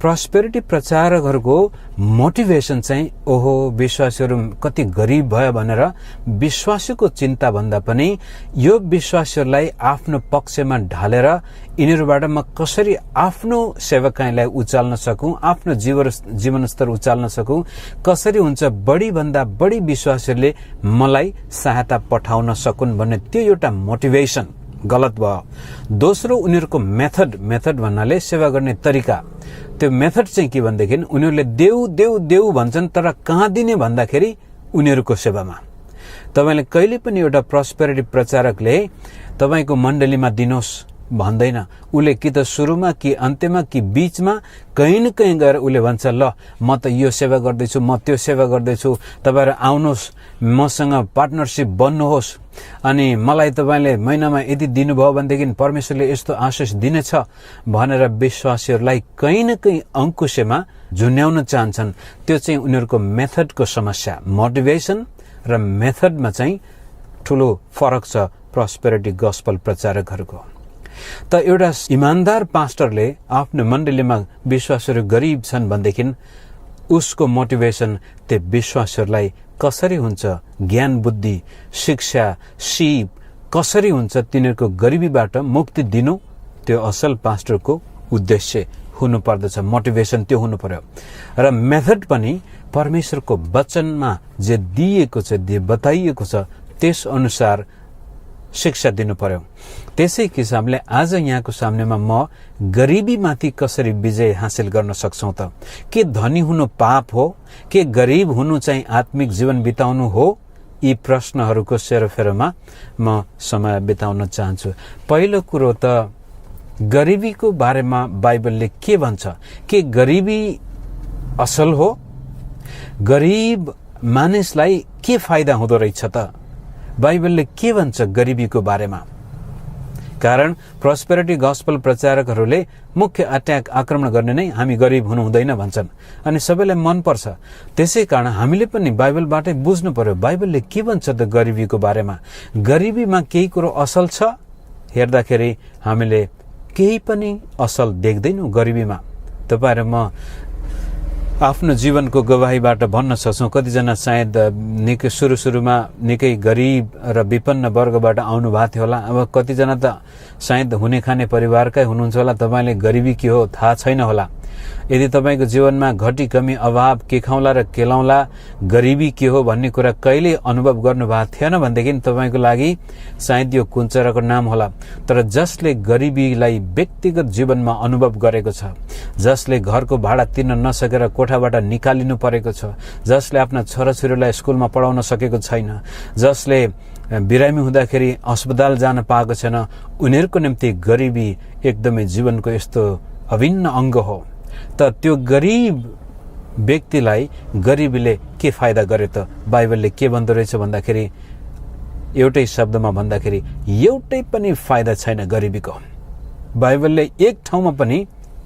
Prosperity प्रचारकहरूको motivation चाहिँ ओहो विश्वासीहरू कति गरिब भयो भनेर विश्वासीको चिन्ता भन्दा पनि यो विश्वासीहरूलाई आफ्नो पक्षमा ढालेर यिनीहरूबाट म कसरी आफ्नो सेवकाईलाई उचाल्न सकूं, आफ्नो जीवनस्तर उचाल्न सकूं, कसरी हुन्छ बढी भन्दा बढी विश्वासीहरूले मलाई सहायता पठाउन सकुन् भन्ने त्यो एउटा मोटिभेसन गलत भयो। दोस्रो उनीहरूको मेथड भन्नाले सेवा गर्ने तरिका, त्यो मेथड चाहिँ के भन्देखि उनीहरूले देऊ देऊ देऊ भन्छन् तर कहाँ दिने भन्दाखेरि उनीहरूको सेवामा। तपाईले कहिले पनि एउटा प्रस्पेरिटी प्रचारकले तपाईको मण्डलीमा दिनुहोस् भन्दैन। उले कि त सुरुमा कि अन्त्यमा कि बीचमा कहीं न कहीं गएर उले भन्छ ल म त यो सेवा गर्दैछु, म त्यो सेवा गर्दैछु, तपाईहरु आउनुहोस्, मसँग पार्टनरशिप बन्नुहोस्, अनि मलाई तपाईले महिनामा यदि दिनुभयो भनेदेखि परमेश्वरले यस्तो आशीष दिनेछ भनेर विश्वासीहरूलाई कहीं न कहीं अंकुशमा झुन्याउन चाहन्छन्। त्यो चाहिँ उनीहरूको मेथडको समस्या। मोटिभेसन र मेथडमा चाहिँ ठूलो फरक छ प्रस्पेरिटी गस्पल प्रचारकहरूको। त एउटा इमानदार पास्टरले आफ्नो मण्डलीमा विश्वासीहरू गरिब छन् भनेदेखि उसको मोटिभेसन त्यो विश्वासीहरूलाई कसरी हुन्छ, ज्ञान बुद्धि शिक्षा सिप कसरी हुन्छ तिनीहरूको गरिबीबाट मुक्ति दिनु, त्यो असल पास्टरको उद्देश्य हुनु पर्दछ। मोटिभेसन त्यो हुनु पर्यो। र मेथड पनि परमेश्वरको वचनमा जे दिएको छ, जे बताइएको छ त्यस अनुसार शिक्षा दिनु पर्यो। त्यसै किसिमले आज यहाँको सामनेमा म गरिबीमाथि कसरी विजय हासिल गर्न सक्छौं त? के धनी हुनु पाप हो? के गरिब हुनु चाहिँ आत्मिक जीवन बिताउनु हो? यी प्रश्नहरूको सेरोफेरोमा म समय बिताउन चाहन्छु। पहिलो कुरो त गरिबीको बारेमा बाइबलले के भन्छ? के गरिबी असल हो? गरिब मानिसलाई के फाइदा हुँदो रहेछ त? बाइबलले के भन्छ गरिबीको बारेमा? कारण प्रस्पेरिटी गस्पल प्रचारकहरूले मुख्य अट्याक आक्रमण गर्ने नै हामी गरिब हुनु हुँदैन भन्छन् अनि सबैलाई मन पर्छ। त्यसै कारण हामीले पनि बाइबलबाटै बुझ्नु पर्यो बाइबलले के भन्छ त गरिबीको बारेमा। गरिबीमा केही कुरो असल छ? हेर्दाखेरि हामीले केही पनि असल देख्दैनौं गरिबीमा। तपाईहरु म आफ्नो जीवनको गवाहीबाट भन्न सक्छौं कतिजना सायद निकै सुरुमा निकै गरिब र विपन्न वर्गबाट आउनु भएको थियो होला। अब कतिजना त सायद हुने खाने परिवारकै हुनुहुन्छ होला। तपाईले गरिबी के हो थाहा छैन होला। यदि तपाईको जीवनमा घटी कमी अभाव के खाउला र के लाउला, गरिबी के हो भन्ने कुरा कहिले अनुभव गर्नु भएको थिएन भनेदेखि तपाईको लागि सायद यो कुञ्चराको नाम होला। तर जसले गरिबीलाई व्यक्तिगत जीवनमा अनुभव गरेको छ, जसले घरको भाडा तिर्न नसकेर कोठाबाट निकालिनु परेको छ, जसले आफ्ना छोराछोरीलाई स्कुलमा पढाउन सकेको छैन, जसले बिरामी हुँदाखेरि अस्पताल जान पाएको छैन, उनीहरूको निम्ति गरिबी एकदमै जीवनको यस्तो अभिन्न अंग हो। त त्यो गरिब व्यक्तिलाई गरिबीले के फाइदा गर्यो त? बाइबलले के भन्दो रहेछ भन्दाखेरि एउटै शब्दमा भन्दाखेरि एउटै पनि फाइदा छैन गरिबीको। बाइबलले एक ठाउँमा पनि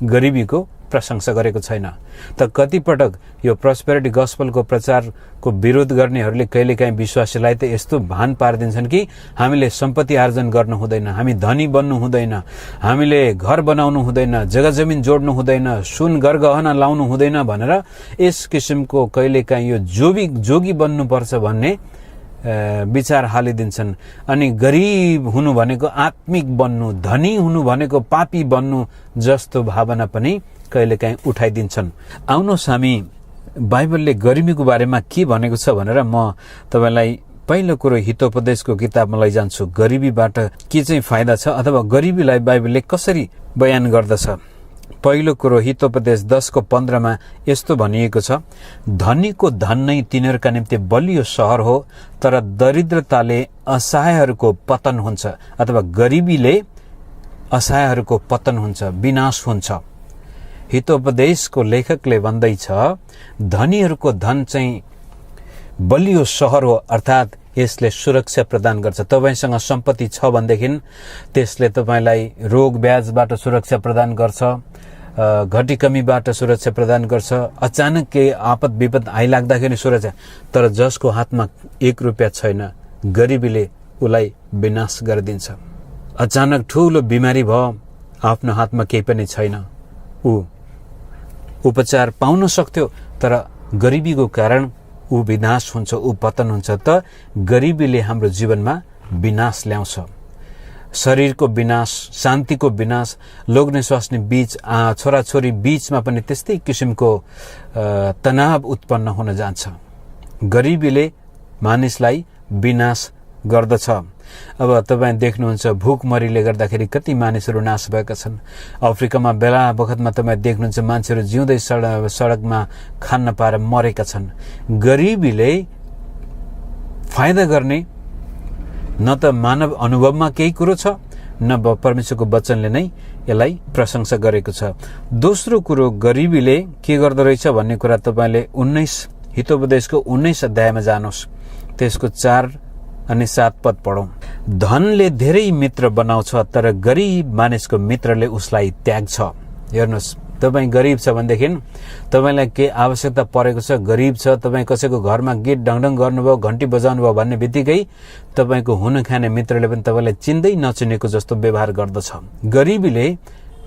गरिबीको प्रशंसा गरेको छैन। त कतिपटक यो प्रस्पेरिटी गस्पलको प्रचारको विरोध गर्नेहरूले कहिलेकाहीँ विश्वासीलाई त यस्तो भान पारिदिन्छन् कि हामीले सम्पत्ति आर्जन गर्नु हुँदैन, हामी धनी बन्नु हुँदैन, हामीले घर बनाउनु हुँदैन, जग्गा जमिन जोड्नु हुँदैन, सुन गरगहना लाउनु हुँदैन भनेर यस किसिमको कहिलेकाहीँ यो जोगी बन्नुपर्छ भन्ने विचार हालिदिन्छन्। अनि गरिब हुनु भनेको आत्मिक बन्नु, धनी हुनु भनेको पापी बन्नु जस्तो भावना पनि कहिलेकाहीँ उठाइदिन्छन्। आउनुहोस् हामी बाइबलले गरिबीको बारेमा के भनेको छ भनेर म तपाईलाई पहिलो कुरो हितोपदेशको किताबमा लैजान्छु। गरिबीबाट के चाहिँ फाइदा छ अथवा गरिबीलाई बाइबलले कसरी बयान गर्दछ? पहिलो कुरो हितोपदेश 10:15 यस्तो भनिएको छ, धनीको धन नै तिनीहरूका निम्ति बलियो शहर हो, तर दरिद्रताले असहायहरूको पतन हुन्छ अथवा गरिबीले असहायहरूको पतन हुन्छ, विनाश हुन्छ। हितोपदेशको लेखकले भन्दैछ धनीहरूको धन चाहिँ बलियो शहर हो, अर्थात यसले सुरक्षा प्रदान गर्छ। तपाईसँग सम्पत्ति छ भनेदेखि त्यसले तपाईलाई रोग ब्याजबाट सुरक्षा प्रदान गर्छ, घटी कमीबाट सुरक्षा प्रदान गर्छ, अचानक केही आपद विपद आइलाग्दाखेरि सुरक्षा। तर जसको हातमा 1 रुपैयाँ छैन, गरिबीले उलाई विनाश गरिदिन्छ। अचानक ठूलो बिमारी भयो, आफ्नो हातमा केही पनि छैन, ऊ उपचार पाउन सक्थ्यो, तर गरिबीको कारण ऊ विनाश हुन्छ, ऊ पतन हुन्छ। त गरिबीले हाम्रो जीवनमा विनाश ल्याउँछ, शरीरको विनाश, शान्तिको विनाश, लोग्ने स्वास्नी बीच, छोराछोरी बीचमा पनि त्यस्तै किसिमको तनाव उत्पन्न हुन जान्छ। गरिबीले मानिसलाई विनाश गर्दछ। अब तपाईँ देख्नुहुन्छ भुकमरीले गर्दाखेरि कति मानिसहरू नाश भएका छन्। अफ्रिकामा बेला बखतमा तपाईँ देख्नुहुन्छ मान्छेहरू जिउँदै सडकमा खान नपाएर मरेका छन्। गरिबीले फाइदा गर्ने न त मानव अनुभवमा केही कुरो छ, न परमेश्वरको वचनले नै यसलाई प्रशंसा गरेको छ। दोस्रो कुरो, गरिबीले के गर्दो रहेछ भन्ने कुरा तपाईँले हितोपदेशको 19 अध्यायमा जानुहोस्, त्यसको 4 अनि 7 पद पढौं। धनले धेरै मित्र बनाउँछ, तर गरिब मानिसको मित्रले उसलाई त्याग्छ। हेर्नुहोस्, तपाईँ गरिब छ भनेदेखि तपाईँलाई के आवश्यकता परेको छ, गरिब छ, तपाईँ कसैको घरमा गीत ढङढङ गर्नुभयो, घन्टी बजाउनु भयो भन्ने बित्तिकै तपाईँको हुन खाने मित्रले पनि तपाईँलाई चिन्दै नचिनेको जस्तो व्यवहार गर्दछ। गरिबीले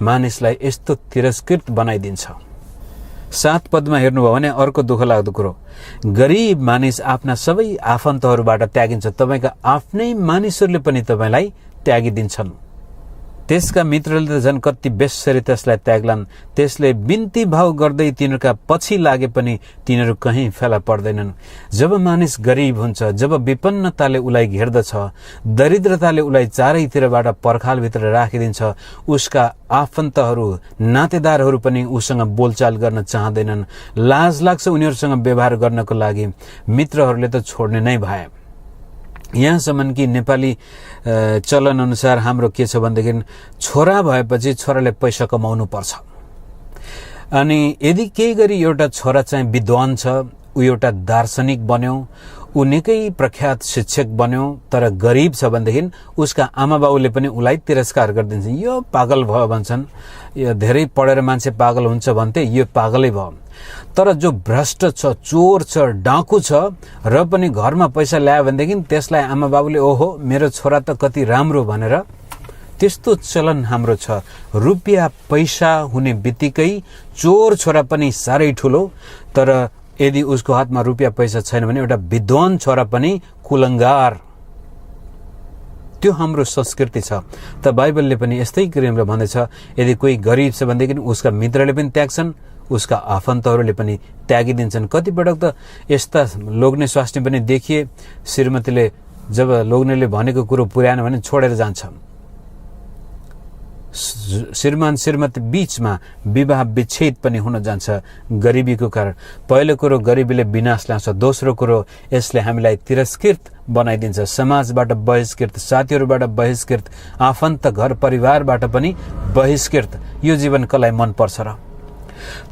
मानिसलाई यस्तो तिरस्कृत बनाइदिन्छ। 7 पदमा हेर्नुभयो भने अर्को दुःख लाग्दो कुरो, गरिब मानिस आफ्ना सबै आफन्तहरूबाट त्यागिन्छ। तपाईँका आफ्नै मानिसहरूले पनि तपाईँलाई त्यागिदिन्छन्। त्यसका मित्रले त झन् कति बेसरी त्यसलाई त्याग्लान्। त्यसले बिन्ती भाव गर्दै तिनीहरूका पछि लागे पनि तिनीहरू कहीँ फेला पर्दैनन्। जब मानिस गरिब हुन्छ, जब विपन्नताले उसलाई घेर्दछ, दरिद्रताले उसलाई चारैतिरबाट पर्खालभित्र राखिदिन्छ, उसका आफन्तहरू, नातेदारहरू पनि उसँग बोलचाल गर्न चाहँदैनन्। लाज लाग्छ उनीहरूसँग व्यवहार गर्नको लागि। मित्रहरूले त छोड्ने नै भए। यहाँसम्म कि नेपाली चलन अनुसार हाम्रो के छ भनेदेखि छोरा भएपछि छोराले पैसा कमाउनु पर्छ। अनि यदि केही गरी एउटा छोरा चाहिँ विद्वान छ, ऊ एउटा दार्शनिक बन्यो, ऊ निकै प्रख्यात शिक्षक बन्यो, तर गरिब छ भनेदेखि उसका आमा बाउले पनि उसलाई तिरस्कार गरिदिन्छन्। यो पागल भयो भन्छन्। यो धेरै पढेर मान्छे पागल हुन्छ भन्थे, यो पागलै भयो। तर जो भ्रष्ट छ, चोर छ, डाकु छ र पनि घरमा पैसा ल्यायो भनेदेखि त्यसलाई आमा बाबुले ओहो मेरो छोरा त कति राम्रो भनेर त्यस्तो चलन हाम्रो छ। रुपियाँ पैसा हुने बित्तिकै चोर छोरा पनि साह्रै ठुलो, तर यदि उसको हातमा रुपियाँ पैसा छैन भने एउटा विद्वान छोरा पनि कुलङ्गार। त्यो हाम्रो संस्कृति छ। त बाइबलले पनि यस्तै किसिमले भन्दैछ, यदि कोही गरिब छ भनेदेखि उसका मित्रले पनि त्याग्छन्, उसका आफन्तहरूले पनि त्यागिदिन्छन्। कतिपटक त यस्ता लोग्ने स्वास्नी पनि देखिए, श्रीमतीले जब लोग्नेले भनेको कुरो पुर्याएन भने छोडेर जान्छ। श्रीमान श्रीमती बीचमा विवाह विच्छेद पनि हुन जान्छ गरिबीको कारण। पहिलो कुरो गरिबीले विनाश ल्याउँछ। दोस्रो कुरो यसले हामीलाई तिरस्कृत बनाइदिन्छ, समाजबाट बहिष्कृत, साथीहरूबाट बहिष्कृत, आफन्त घर परिवारबाट पनि बहिष्कृत। यो जीवन कसलाई मन पर्छ र?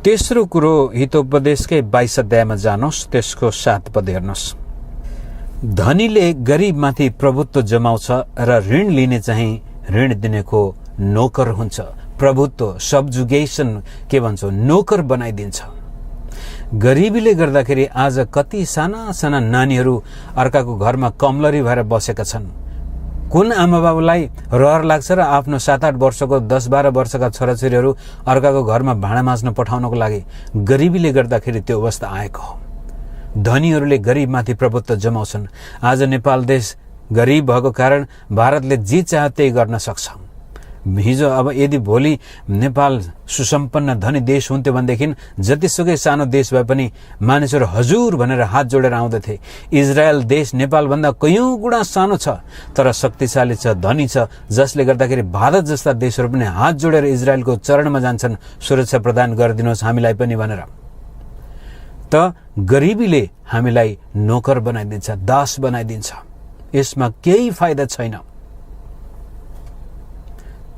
तेस्रो कुरो हितोपदेशकै 22 अध्यायमा जानुहोस्, त्यसको 7 पद हेर्नुहोस्। धनीले गरिबमाथि प्रभुत्व जमाउँछ र ऋण लिने चाहिँ ऋण दिनेको नोकर हुन्छ। प्रभुत्व, सबजुगेसन के भन्छ, नोकर बनाइदिन्छ। गरिबीले गर्दाखेरि आज कति साना साना नानीहरू अर्काको घरमा कमलरी भएर बसेका छन्। कुन आमा बाबुलाई रहर लाग्छ र आफ्नो 7-8 वर्षको 10-12 वर्षका छोराछोरीहरू अर्काको घरमा भाँडा माझ्न पठाउनको लागि? गरिबीले गर्दाखेरि त्यो अवस्था आएको हो। धनीहरूले गरिबमाथि प्रभुत्व जमाउँछन्। आज नेपाल देश गरिब भएको कारण भारतले जे चाहे त्यही गर्न सक्छ। हिजो अब यदि भोलि नेपाल सुसम्पन्न धनी देश हुन्थ्यो भनेदेखि जतिसुकै सानो देश भए पनि मानिसहरू हजुर भनेर हात जोडेर आउँदथे। इजरायल देश नेपालभन्दा कयौं गुणा सानो छ तर शक्तिशाली छ, धनी छ, जसले गर्दाखेरि भारत जस्ता देशहरू पनि हात जोडेर इजरायलको चरणमा जान्छन्, सुरक्षा प्रदान गरिदिनुहोस् हामीलाई पनि भनेर। त गरिबीले हामीलाई नोकर बनाइदिन्छ, दास बनाइदिन्छ। यसमा केही फाइदा छैन।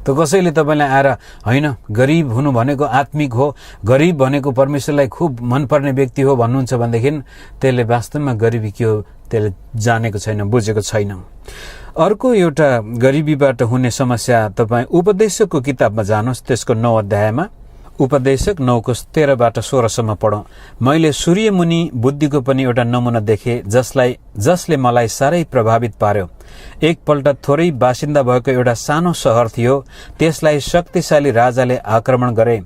त कसैले तपाईलाई आएर हैन गरिब हुनु भनेको आत्मिक हो, गरिब भनेको परमेश्वरलाई खूब मनपर्ने व्यक्ति हो भन्नुहुन्छ भनेदेखि त्यसले वास्तवमा गरिबी के हो त्यसले जानेको छैन, बुझेको छैन। अर्को एउटा गरिबीबाट हुने समस्या तपाईँ उपदेशकको किताबमा जानुहोस्, त्यसको 9 अध्यायमा उपदेशक 9को 13बाट 16सम्म पढौं। मैले सूर्यमुनि बुद्धिको पनि एउटा नमुना देखे जसले मलाई साह्रै प्रभावित पार्यो। एकपल्ट थोरै बासिन्दा भएको एउटा सानो शहर थियो, त्यसलाई शक्तिशाली राजाले आक्रमण गरे।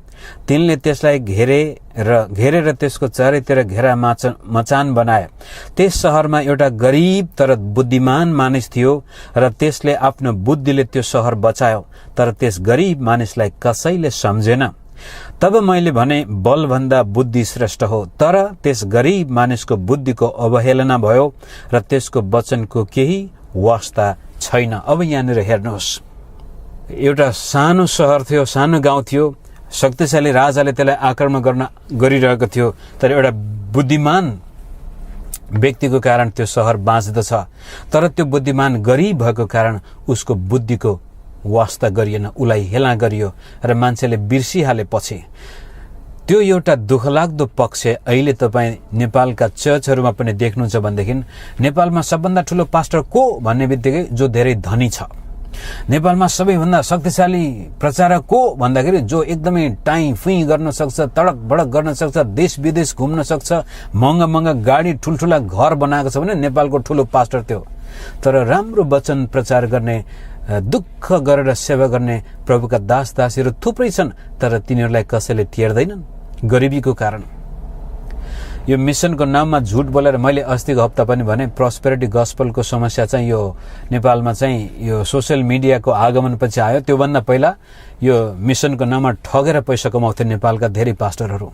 तिनले त्यसलाई घेरेर त्यसको चारैतिर घेरा मचान बनाए। त्यस शहरमा एउटा गरिब तर बुद्धिमान मानिस थियो र त्यसले आफ्नो बुद्धिले त्यो शहर बचायो, तर त्यस गरिब मानिसलाई कसैले सम्झेन। तब मैले भने बलभन्दा बुद्धि श्रेष्ठ हो, तर त्यस गरिब मानिसको बुद्धिको अवहेलना भयो र त्यसको वचनको केही वास्ता छैन। अब यहाँनिर हेर्नुहोस्, एउटा सानो शहर थियो, सानो गाउँ थियो, शक्तिशाली राजाले त्यसलाई आक्रमण गरिरहेको थियो, तर एउटा बुद्धिमान व्यक्तिको कारण त्यो शहर बाँच्दछ। तर त्यो बुद्धिमान गरिब भएको कारण उसको बुद्धिको वास्ता गरिएन, उसलाई हेला गरियो र मान्छेले बिर्सिहाले पछि। त्यो एउटा दुःखलाग्दो पक्ष अहिले तपाईँ नेपालका चर्चहरूमा पनि देख्नुहुन्छ भनेदेखि नेपालमा सबभन्दा ठुलो पास्टर को भन्ने बित्तिकै जो धेरै धनी छ। नेपालमा सबैभन्दा शक्तिशाली प्रचारक को भन्दाखेरि जो एकदमै टाइम फुई गर्न सक्छ, तडक भडक गर्न सक्छ, देश विदेश घुम्न सक्छ, महँगा महँगा गाडी ठुल्ठुला घर बनाएको छ भने नेपालको ठुलो पास्टर थियो। तर राम्रो वचन प्रचार गर्ने, दुःख गरेर सेवा गर्ने प्रभुका दास दासीहरू थुप्रै छन्, तर तिनीहरूलाई कसैले टेर्दैनन् गरिबीको कारण। यो मिसनको नाममा झुट बोलेर मैले अस्तिको हप्ता पनि भने प्रोस्पेरिटी गस्पलको समस्या चाहिँ यो नेपालमा चाहिँ यो सोसियल मिडियाको आगमनपछि आयो। त्योभन्दा पहिला यो मिसनको नाममा ठगेर पैसा कमाउँथे नेपालका धेरै पास्टरहरू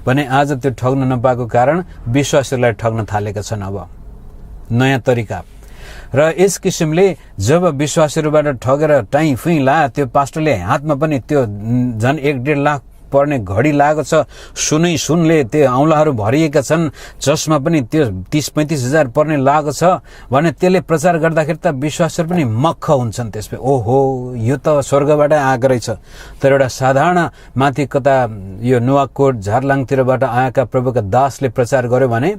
भने आज त्यो ठग्न नपाएको कारण विश्वासीहरूलाई ठग्न थालेका छन्। अब नयाँ तरिका र यस किसिमले जब विश्वासीहरूबाट ठगेर टाइम फुई लायो, त्यो पास्टरले हातमा पनि त्यो झन् 1-1.5 लाख पर्ने घडी लागेको छ, सुनले त्यो औँलाहरू भरिएका छन्, चस्मा पनि त्यो 30-35 हजार पर्ने लागेको छ भने त्यसले प्रचार गर्दाखेरि त विश्वासहरू पनि मक्ख हुन्छन्। त्यसपछि ओहो यो त स्वर्गबाट आएको रहेछ। तर एउटा साधारण माथि कता यो नुवाकोट झारलाङतिरबाट आएका प्रभुका दासले प्रचार गर्यो भने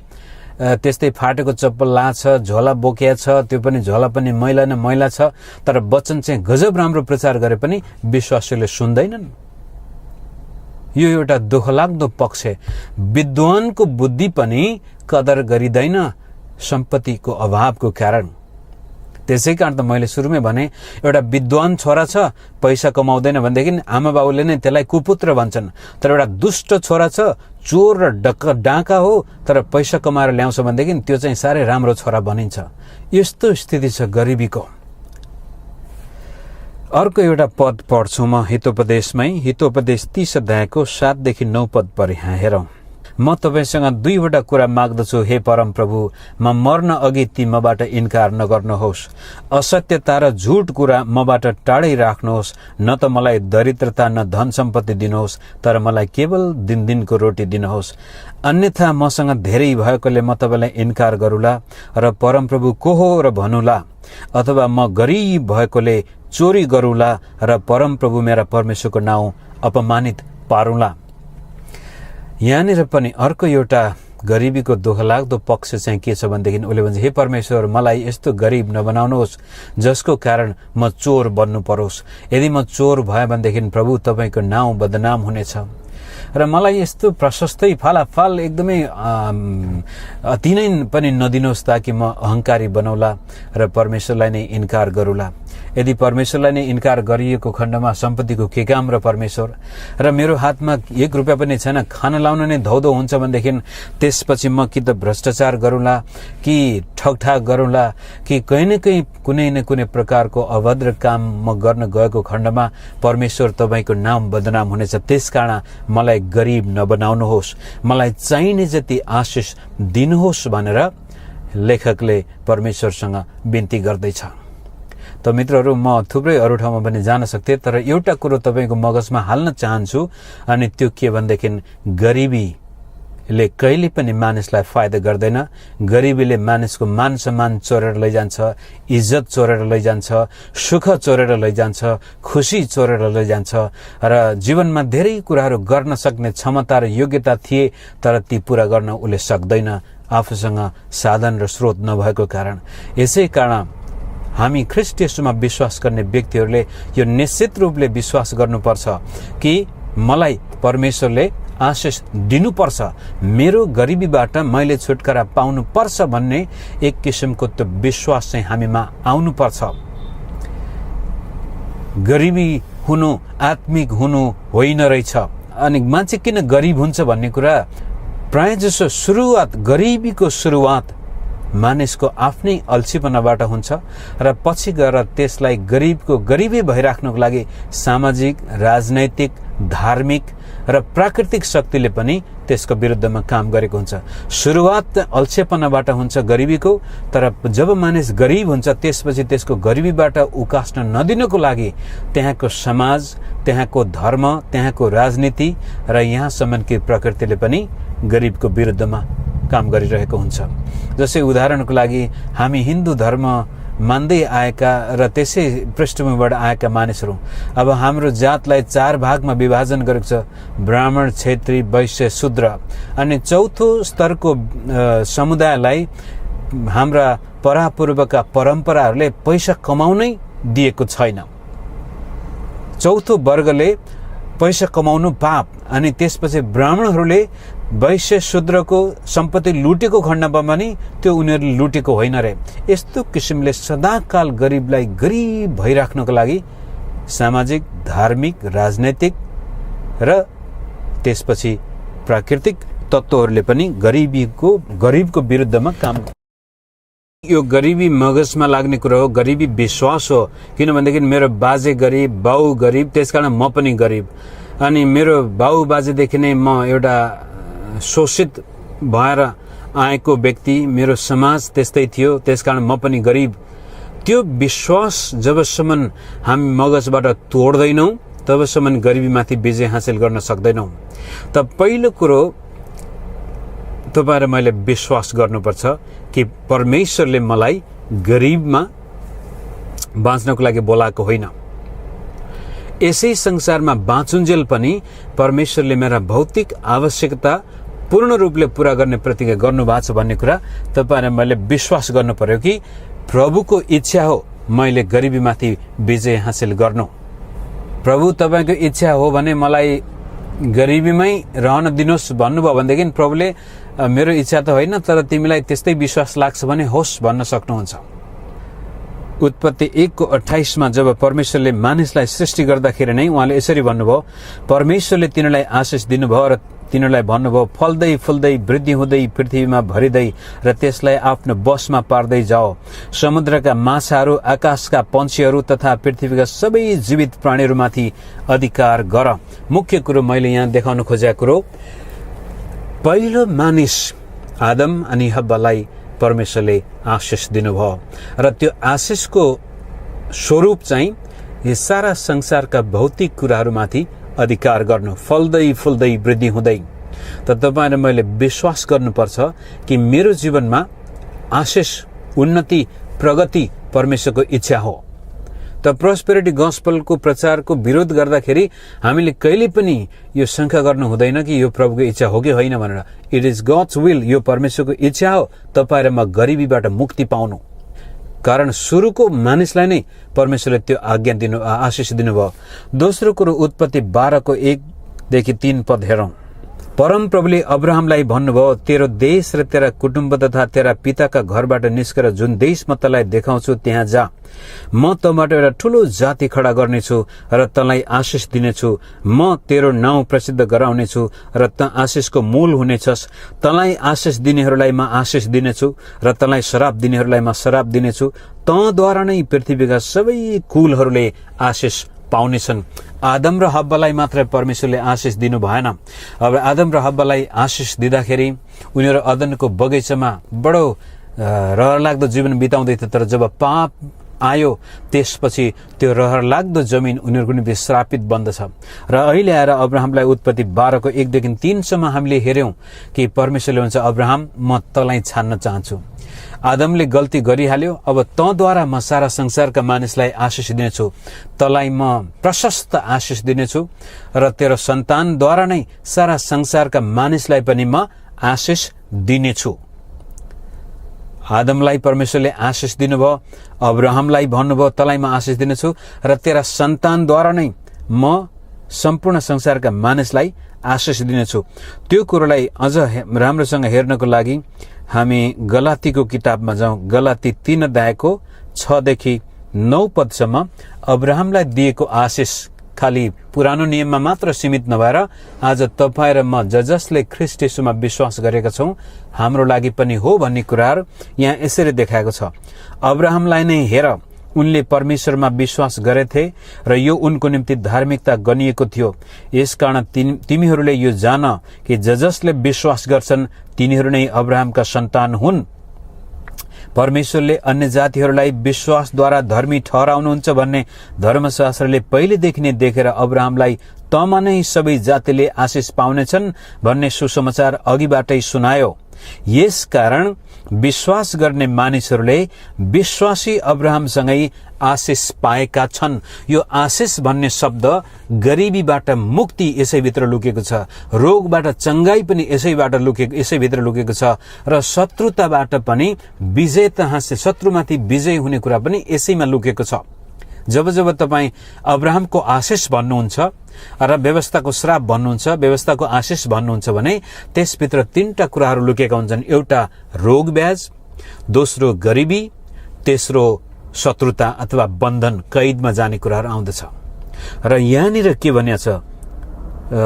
त्यस्तै फाटेको चप्पल लाछ, झोला बोकिया छ, त्यो पनि झोला पनि मैला न मैला छ, तर वचन चाहिँ गजब राम्रो प्रचार गरे पनि विश्वासीले सुन्दैनन्। यो एउटा दुःखलाग्दो पक्ष। विद्वानको बुद्धि पनि कदर गरिँदैन सम्पत्तिको अभावको कारण। त्यसै कारण त मैले सुरुमै भने एउटा विद्वान छोरा छ, पैसा कमाउँदैन भनेदेखि आमा बाबुले नै त्यसलाई कुपुत्र भन्छन्। तर एउटा दुष्ट छोरा छ, चोर र डाका हो, तर पैसा कमाएर ल्याउँछ भनेदेखि त्यो चाहिँ साह्रै राम्रो छोरा बनिन्छ। यस्तो स्थिति छ गरिबीको। अर्को एउटा पद पढ्छु म हितोपदेशमै, हितोपदेश 30 अध्यायको 7देखि 9 पद पढे। हेरौँ, म तपाईसँग 2वटा कुरा माग्दछु, हे परम प्रभु, म मर्न अघि ती मबाट इन्कार नगर्नुहोस्। असत्यता र झुट कुरा मबाट टाढै राख्नुहोस्। न त मलाई दरिद्रता न धन सम्पत्ति दिनुहोस्, तर मलाई केवल दिनको रोटी दिनुहोस्। अन्यथा मसँग धेरै भएकोले म तपाईँलाई इन्कार गरूला र परमप्रभु को हो र भनुला, अथवा म गरिब भएकोले चोरी गरूला र परमप्रभु मेरा परमेश्वरको नाउँ अपमानित पारूला। यहाँनिर पनि अर्को एउटा गरिबीको दुःखलाग्दो पक्ष चाहिँ के छ भनेदेखि उसले भन्छ, हे परमेश्वर, मलाई यस्तो गरिब नबनाउनुहोस् जसको कारण म चोर बन्नु परोस्। यदि म चोर भए भनेदेखि प्रभु तपाईँको नाउँ बदनाम हुनेछ। र मलाई यस्तो प्रशस्तै फालाफाल एकदमै अति नै पनि नदिनुहोस् ताकि म अहंकारी बनौला र परमेश्वरलाई नै इन्कार गरूला। यदि परमेश्वरलाई नै इन्कार गरिएको खण्डमा सम्पत्तिको के काम र परमेश्वर, र मेरो हातमा 1 रुपियाँ पनि छैन, खाना लाउन नै धौधो हुन्छ भनेदेखि त्यसपछि म कि त भ्रष्टाचार गरूला, कि ठगठाग गरूला, कि कहीँ न कहीँ कुनै न कुनै प्रकारको अभद्र काम म गर्न गएको खण्डमा परमेश्वर तपाईँको नाम बदनाम हुनेछ। त्यसकारण मलाई गरिब नबनाउनुहोस्, मलाई चाहिने जति आशिष दिनुहोस् भनेर लेखकले परमेश्वरसँग बिन्ती गर्दैछ। त मित्रहरू, म थुप्रै अरू ठाउँमा पनि जान सक्थे, तर एउटा कुरो तपाईँको मगजमा हाल्न चाहन्छु, अनि त्यो के भनेदेखि गरिबीले कहिले पनि मानिसलाई फाइदा गर्दैन। गरिबीले मानिसको मान सम्मान चोरेर लैजान्छ, इज्जत चोरेर लैजान्छ, सुख चोरेर लैजान्छ, खुसी चोरेर लैजान्छ, र जीवनमा धेरै कुराहरू गर्न सक्ने क्षमता र योग्यता थिए तर ती पूरा गर्न उसले सक्दैन, आफूसँग साधन र स्रोत नभएको कारण। यसै कारण हामी ख्रीष्ट येशूमा विश्वास गर्ने व्यक्तिहरूले यो निश्चित रूपले विश्वास गर्नुपर्छ कि मलाई परमेश्वरले आशिष दिनुपर्छ, मेरो गरिबीबाट मैले छुटकारा पाउनुपर्छ भन्ने एक किसिमको त्यो विश्वास चाहिँ हामीमा आउनुपर्छ। गरिबी हुनु आत्मिक हुनु होइन रहेछ। अनि मान्छे किन गरिब हुन्छ भन्ने कुरा प्राय जसो गरिबीको सुरुवात मानिसको आफ्नै अल्छीपनाबाट हुन्छ र पछि गएर त्यसलाई गरिबै भइराख्नको लागि सामाजिक, राजनैतिक, धार्मिक र प्राकृतिक शक्तिले पनि त्यसको विरुद्धमा काम गरेको हुन्छ। सुरुवात अल्छेपनाबाट हुन्छ गरिबीको, तर जब मानिस गरिब हुन्छ त्यसपछि त्यसको गरिबीबाट उकास्न नदिनको लागि त्यहाँको समाज, त्यहाँको धर्म, त्यहाँको राजनीति र यहाँसम्म कि प्रकृतिले पनि गरिबको विरुद्धमा काम गरिरहेको हुन्छ। जस्तै उदाहरणको लागि हामी हिन्दू धर्म मान्दै आएका र त्यसै पृष्ठभूमिबाट आएका मानिसहरू, अब हाम्रो जातलाई 4 भागमा विभाजन गरेको छ, ब्राह्मण, क्षेत्री, वैश्य, शूद्र। अनि चौथो स्तरको समुदायलाई हाम्रा परापूर्वका परम्पराहरूले पैसा कमाउनै दिएको छैन। चौथो वर्गले पैसा कमाउनु पाप, अनि त्यसपछि ब्राह्मणहरूले वैश्य शूद्रको सम्पत्ति लुटेको खण्डमा पनि त्यो उनीहरूले लुटेको होइन रे। यस्तो किसिमले सदाकाल गरिबलाई गरिब भइराख्नको लागि सामाजिक, धार्मिक, राजनैतिक र त्यसपछि प्राकृतिक तत्त्वहरूले पनि गरिबको विरुद्धमा काम। यो गरिबी मगजमा लाग्ने कुरा हो, गरिबी विश्वास हो। किनभनेदेखि मेरो बाजे गरिब, बाउ गरिब, त्यसकारण म पनि गरिब। अनि मेरो बाउ बाजेदेखि नै म एउटा शोषित भएर आएको व्यक्ति, मेरो समाज त्यस्तै थियो, त्यसकारण म पनि गरिब। त्यो विश्वास जबसम्म हामी मगजबाट तोड्दैनौँ तबसम्म गरिबीमाथि विजय हासिल गर्न सक्दैनौँ। त पहिलो कुरो तपाईँ र मैले विश्वास गर्नुपर्छ कि परमेश्वरले मलाई गरिबमा बाँच्नको लागि बोलाएको होइन। यसै संसारमा बाँचुन्जेल पनि परमेश्वरले मेरा भौतिक आवश्यकता पूर्ण रूपले पूरा गर्ने प्रतिज्ञा गर्नुभएको छ भन्ने कुरा तपाईँ र मैले विश्वास गर्नु पर्यो कि प्रभुको इच्छा हो मैले गरिबीमाथि विजय हासिल गर्नु। प्रभु तपाईँको इच्छा हो भने मलाई गरिबीमै रहन दिनुहोस् भन्नुभयो भनेदेखि प्रभुले मेरो इच्छा त होइन, तर तिमीलाई त्यस्तै विश्वास लाग्छ भने होस् भन्न सक्नुहुन्छ। उत्पत्ति 1:28 मा जब परमेश्वरले मानिसलाई सृष्टि गर्दाखेरि नै उहाँले यसरी भन्नुभयो, परमेश्वरले तिनीलाई आशिष दिनुभयो र तिनीलाई भन्नुभयो, फल्दै फुल्दै वृद्धि हुँदै पृथ्वीमा भरिँदै र त्यसलाई आफ्नो बसमा पार्दै जाओ। समुद्रका माछाहरू, आकाशका पन्छीहरू तथा पृथ्वीका सबै जीवित प्राणीहरूमाथि अधिकार गर। मुख्य कुरो मैले यहाँ देखाउन खोजेको कुरो, पहिलो मानिस आदम अनि हव्वालाई परमेश्वरले आशिष दिनुभयो र त्यो आशिषको स्वरूप चाहिँ यी सारा संसारका भौतिक कुराहरूमाथि अधिकार गर्नु, फल्दै फुल्दै वृद्धि हुँदै। त तपाईँ र मैले विश्वास गर्नुपर्छ कि मेरो जीवनमा आशिष, उन्नति, प्रगति परमेश्वरको इच्छा हो। त प्रोस्पेरिटी गस्पलको प्रचारको विरोध गर्दाखेरि हामीले कहिले पनि यो शंका गर्नु हुँदैन कि यो प्रभुको इच्छा हो कि होइन भनेर। इट इज गॉड्स विल, यो परमेश्वरको इच्छा हो तपाईँ र म गरिबीबाट मुक्ति पाउनु। कारण सुरुको मानिसलाई नै परमेश्वरले त्यो आशिष दिनुभयो। दोस्रो कुरो उत्पत्ति 12:1-3 पद हेरौं। परम प्रभुले अब्राहमलाई भन्नुभयो, तेरो देश र तेरा कुटुम्ब तथा तेरा पिताका घरबाट निस्केर जुन देश म तँलाई देखाउँछु त्यहाँ जा। म तँबाट एउटा ठूलो जाति खडा गर्नेछु र तँलाई आशिष दिनेछु। म तेरो नाउँ प्रसिद्ध गराउनेछु र तँ आशिषको मूल हुनेछस्। तँलाई आशिष दिनेहरूलाई म आशिष दिनेछु र तँलाई श्राप दिनेहरूलाई म श्राप दिनेछु। तँद्वारा नै पृथ्वीका सबै कुलहरूले आशिष पाउनेछन्। आदम र हव्वालाई मात्र परमेश्वरले आशिष दिनु भएन। अब आदम र हव्वालाई आशिष दिँदाखेरि उनीहरू अदनको बगैँचामा बडो रहरलाग्दो जीवन बिताउँदै थियो, तर जब पाप आयो त्यसपछि त्यो रहरलाग्दो जमिन उनीहरूको निम्ति श्रापित बन्दछ। र अहिले आएर अब्राहमलाई उत्पत्ति 12:1-3 हामीले हेर्यौं कि परमेश्वरले भन्छ, अब्राहम म तँलाई छान्न चाहन्छु। आदमले गल्ती गरिहाल्यो, अब तँद्वारा म सारा संसारका मानिसलाई आशिष दिनेछु। तँलाई म प्रशस्त आशिष दिनेछु र तेरो सन्तानद्वारा नै सारा संसारका मानिसलाई पनि म आशिष दिनेछु। आदमलाई परमेश्वरले आशिष दिनुभयो, अब्राहमलाई भन्नुभयो तँलाई म आशिष दिनेछु र तेरा सन्तानद्वारा नै म सम्पूर्ण संसारका मानिसलाई आशिष दिनेछु। त्यो कुरोलाई अझ राम्रोसँग हेर्नको लागि हामी गलातीको किताबमा जाउँ। गलाती 3:6-9 पदसम्म अब्राहमलाई दिएको आशिष खाली पुरानो नियममा मात्र सीमित नभएर आज तपाईँ र म जसले ख्रीष्ट येशूमा विश्वास गरेका छौं हाम्रो लागि पनि हो भन्ने कुराहरू यहाँ यसरी देखाएको छ। अब्राहमलाई नै हेर, उनले परमेश्वरमा विश्वास गरेथे र यो उनको निम्ति धार्मिकता गनिएको थियो। यसकारण तिमीहरूले यो जान कि जसले विश्वास गर्छन् तिनीहरू नै अब्राहमका सन्तान हुन्। परमेश्वरले अन्य जातिहरूलाई विश्वासद्वारा धर्मी ठहराउनुहुन्छ भन्ने धर्मशास्त्रले पहिलेदेखि नै देखेर अब्राहमलाई तमा नै सबै जातिले आशिष पाउनेछन् भन्ने सुसमाचार अघिबाटै सुनायो। यसकारण विश्वास गर्ने मानिसहरूले विश्वासी अब्राहमसँगै आशिष पाएका छन्। यो आशिष भन्ने शब्द गरिबीबाट मुक्ति यसैभित्र लुकेको छ, रोगबाट चंगाई पनि यसैभित्र लुकेको छ र शत्रुताबाट पनि विजयता हासिल, शत्रुमाथि विजय हुने कुरा पनि यसैमा लुकेको छ। जब जब तपाईं अब्राहमको आशिष भन्नुहुन्छ र व्यवस्थाको श्राप भन्नुहुन्छ, व्यवस्थाको आशिष भन्नुहुन्छ भने त्यसभित्र तीनटा कुराहरू लुकेका हुन्छन्। एउटा रोग ब्याज, दोस्रो गरिबी, तेस्रो शत्रुता अथवा बन्धन, कैदमा जाने कुराहरू आउँदछ। र यहाँनिर के भनिएको छ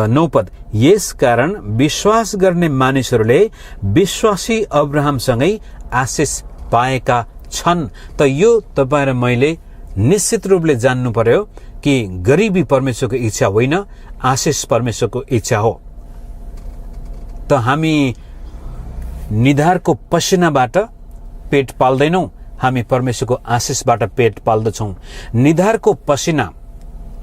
9 पद, यसकारण विश्वास गर्ने मानिसहरूले विश्वासी अब्राहमसँगै आशिष पाएका छन्। त यो तपाईँ र मैले निश्चित रूपले जान्नु पर्यो कि गरिबी परमेश्वरको इच्छा होइन, आशिष परमेश्वरको इच्छा हो। त हामी निधारको पसिनाबाट पेट पाल्दैनौं, हामी परमेश्वरको आशिषबाट पेट पाल्दछौं। निधारको पसिना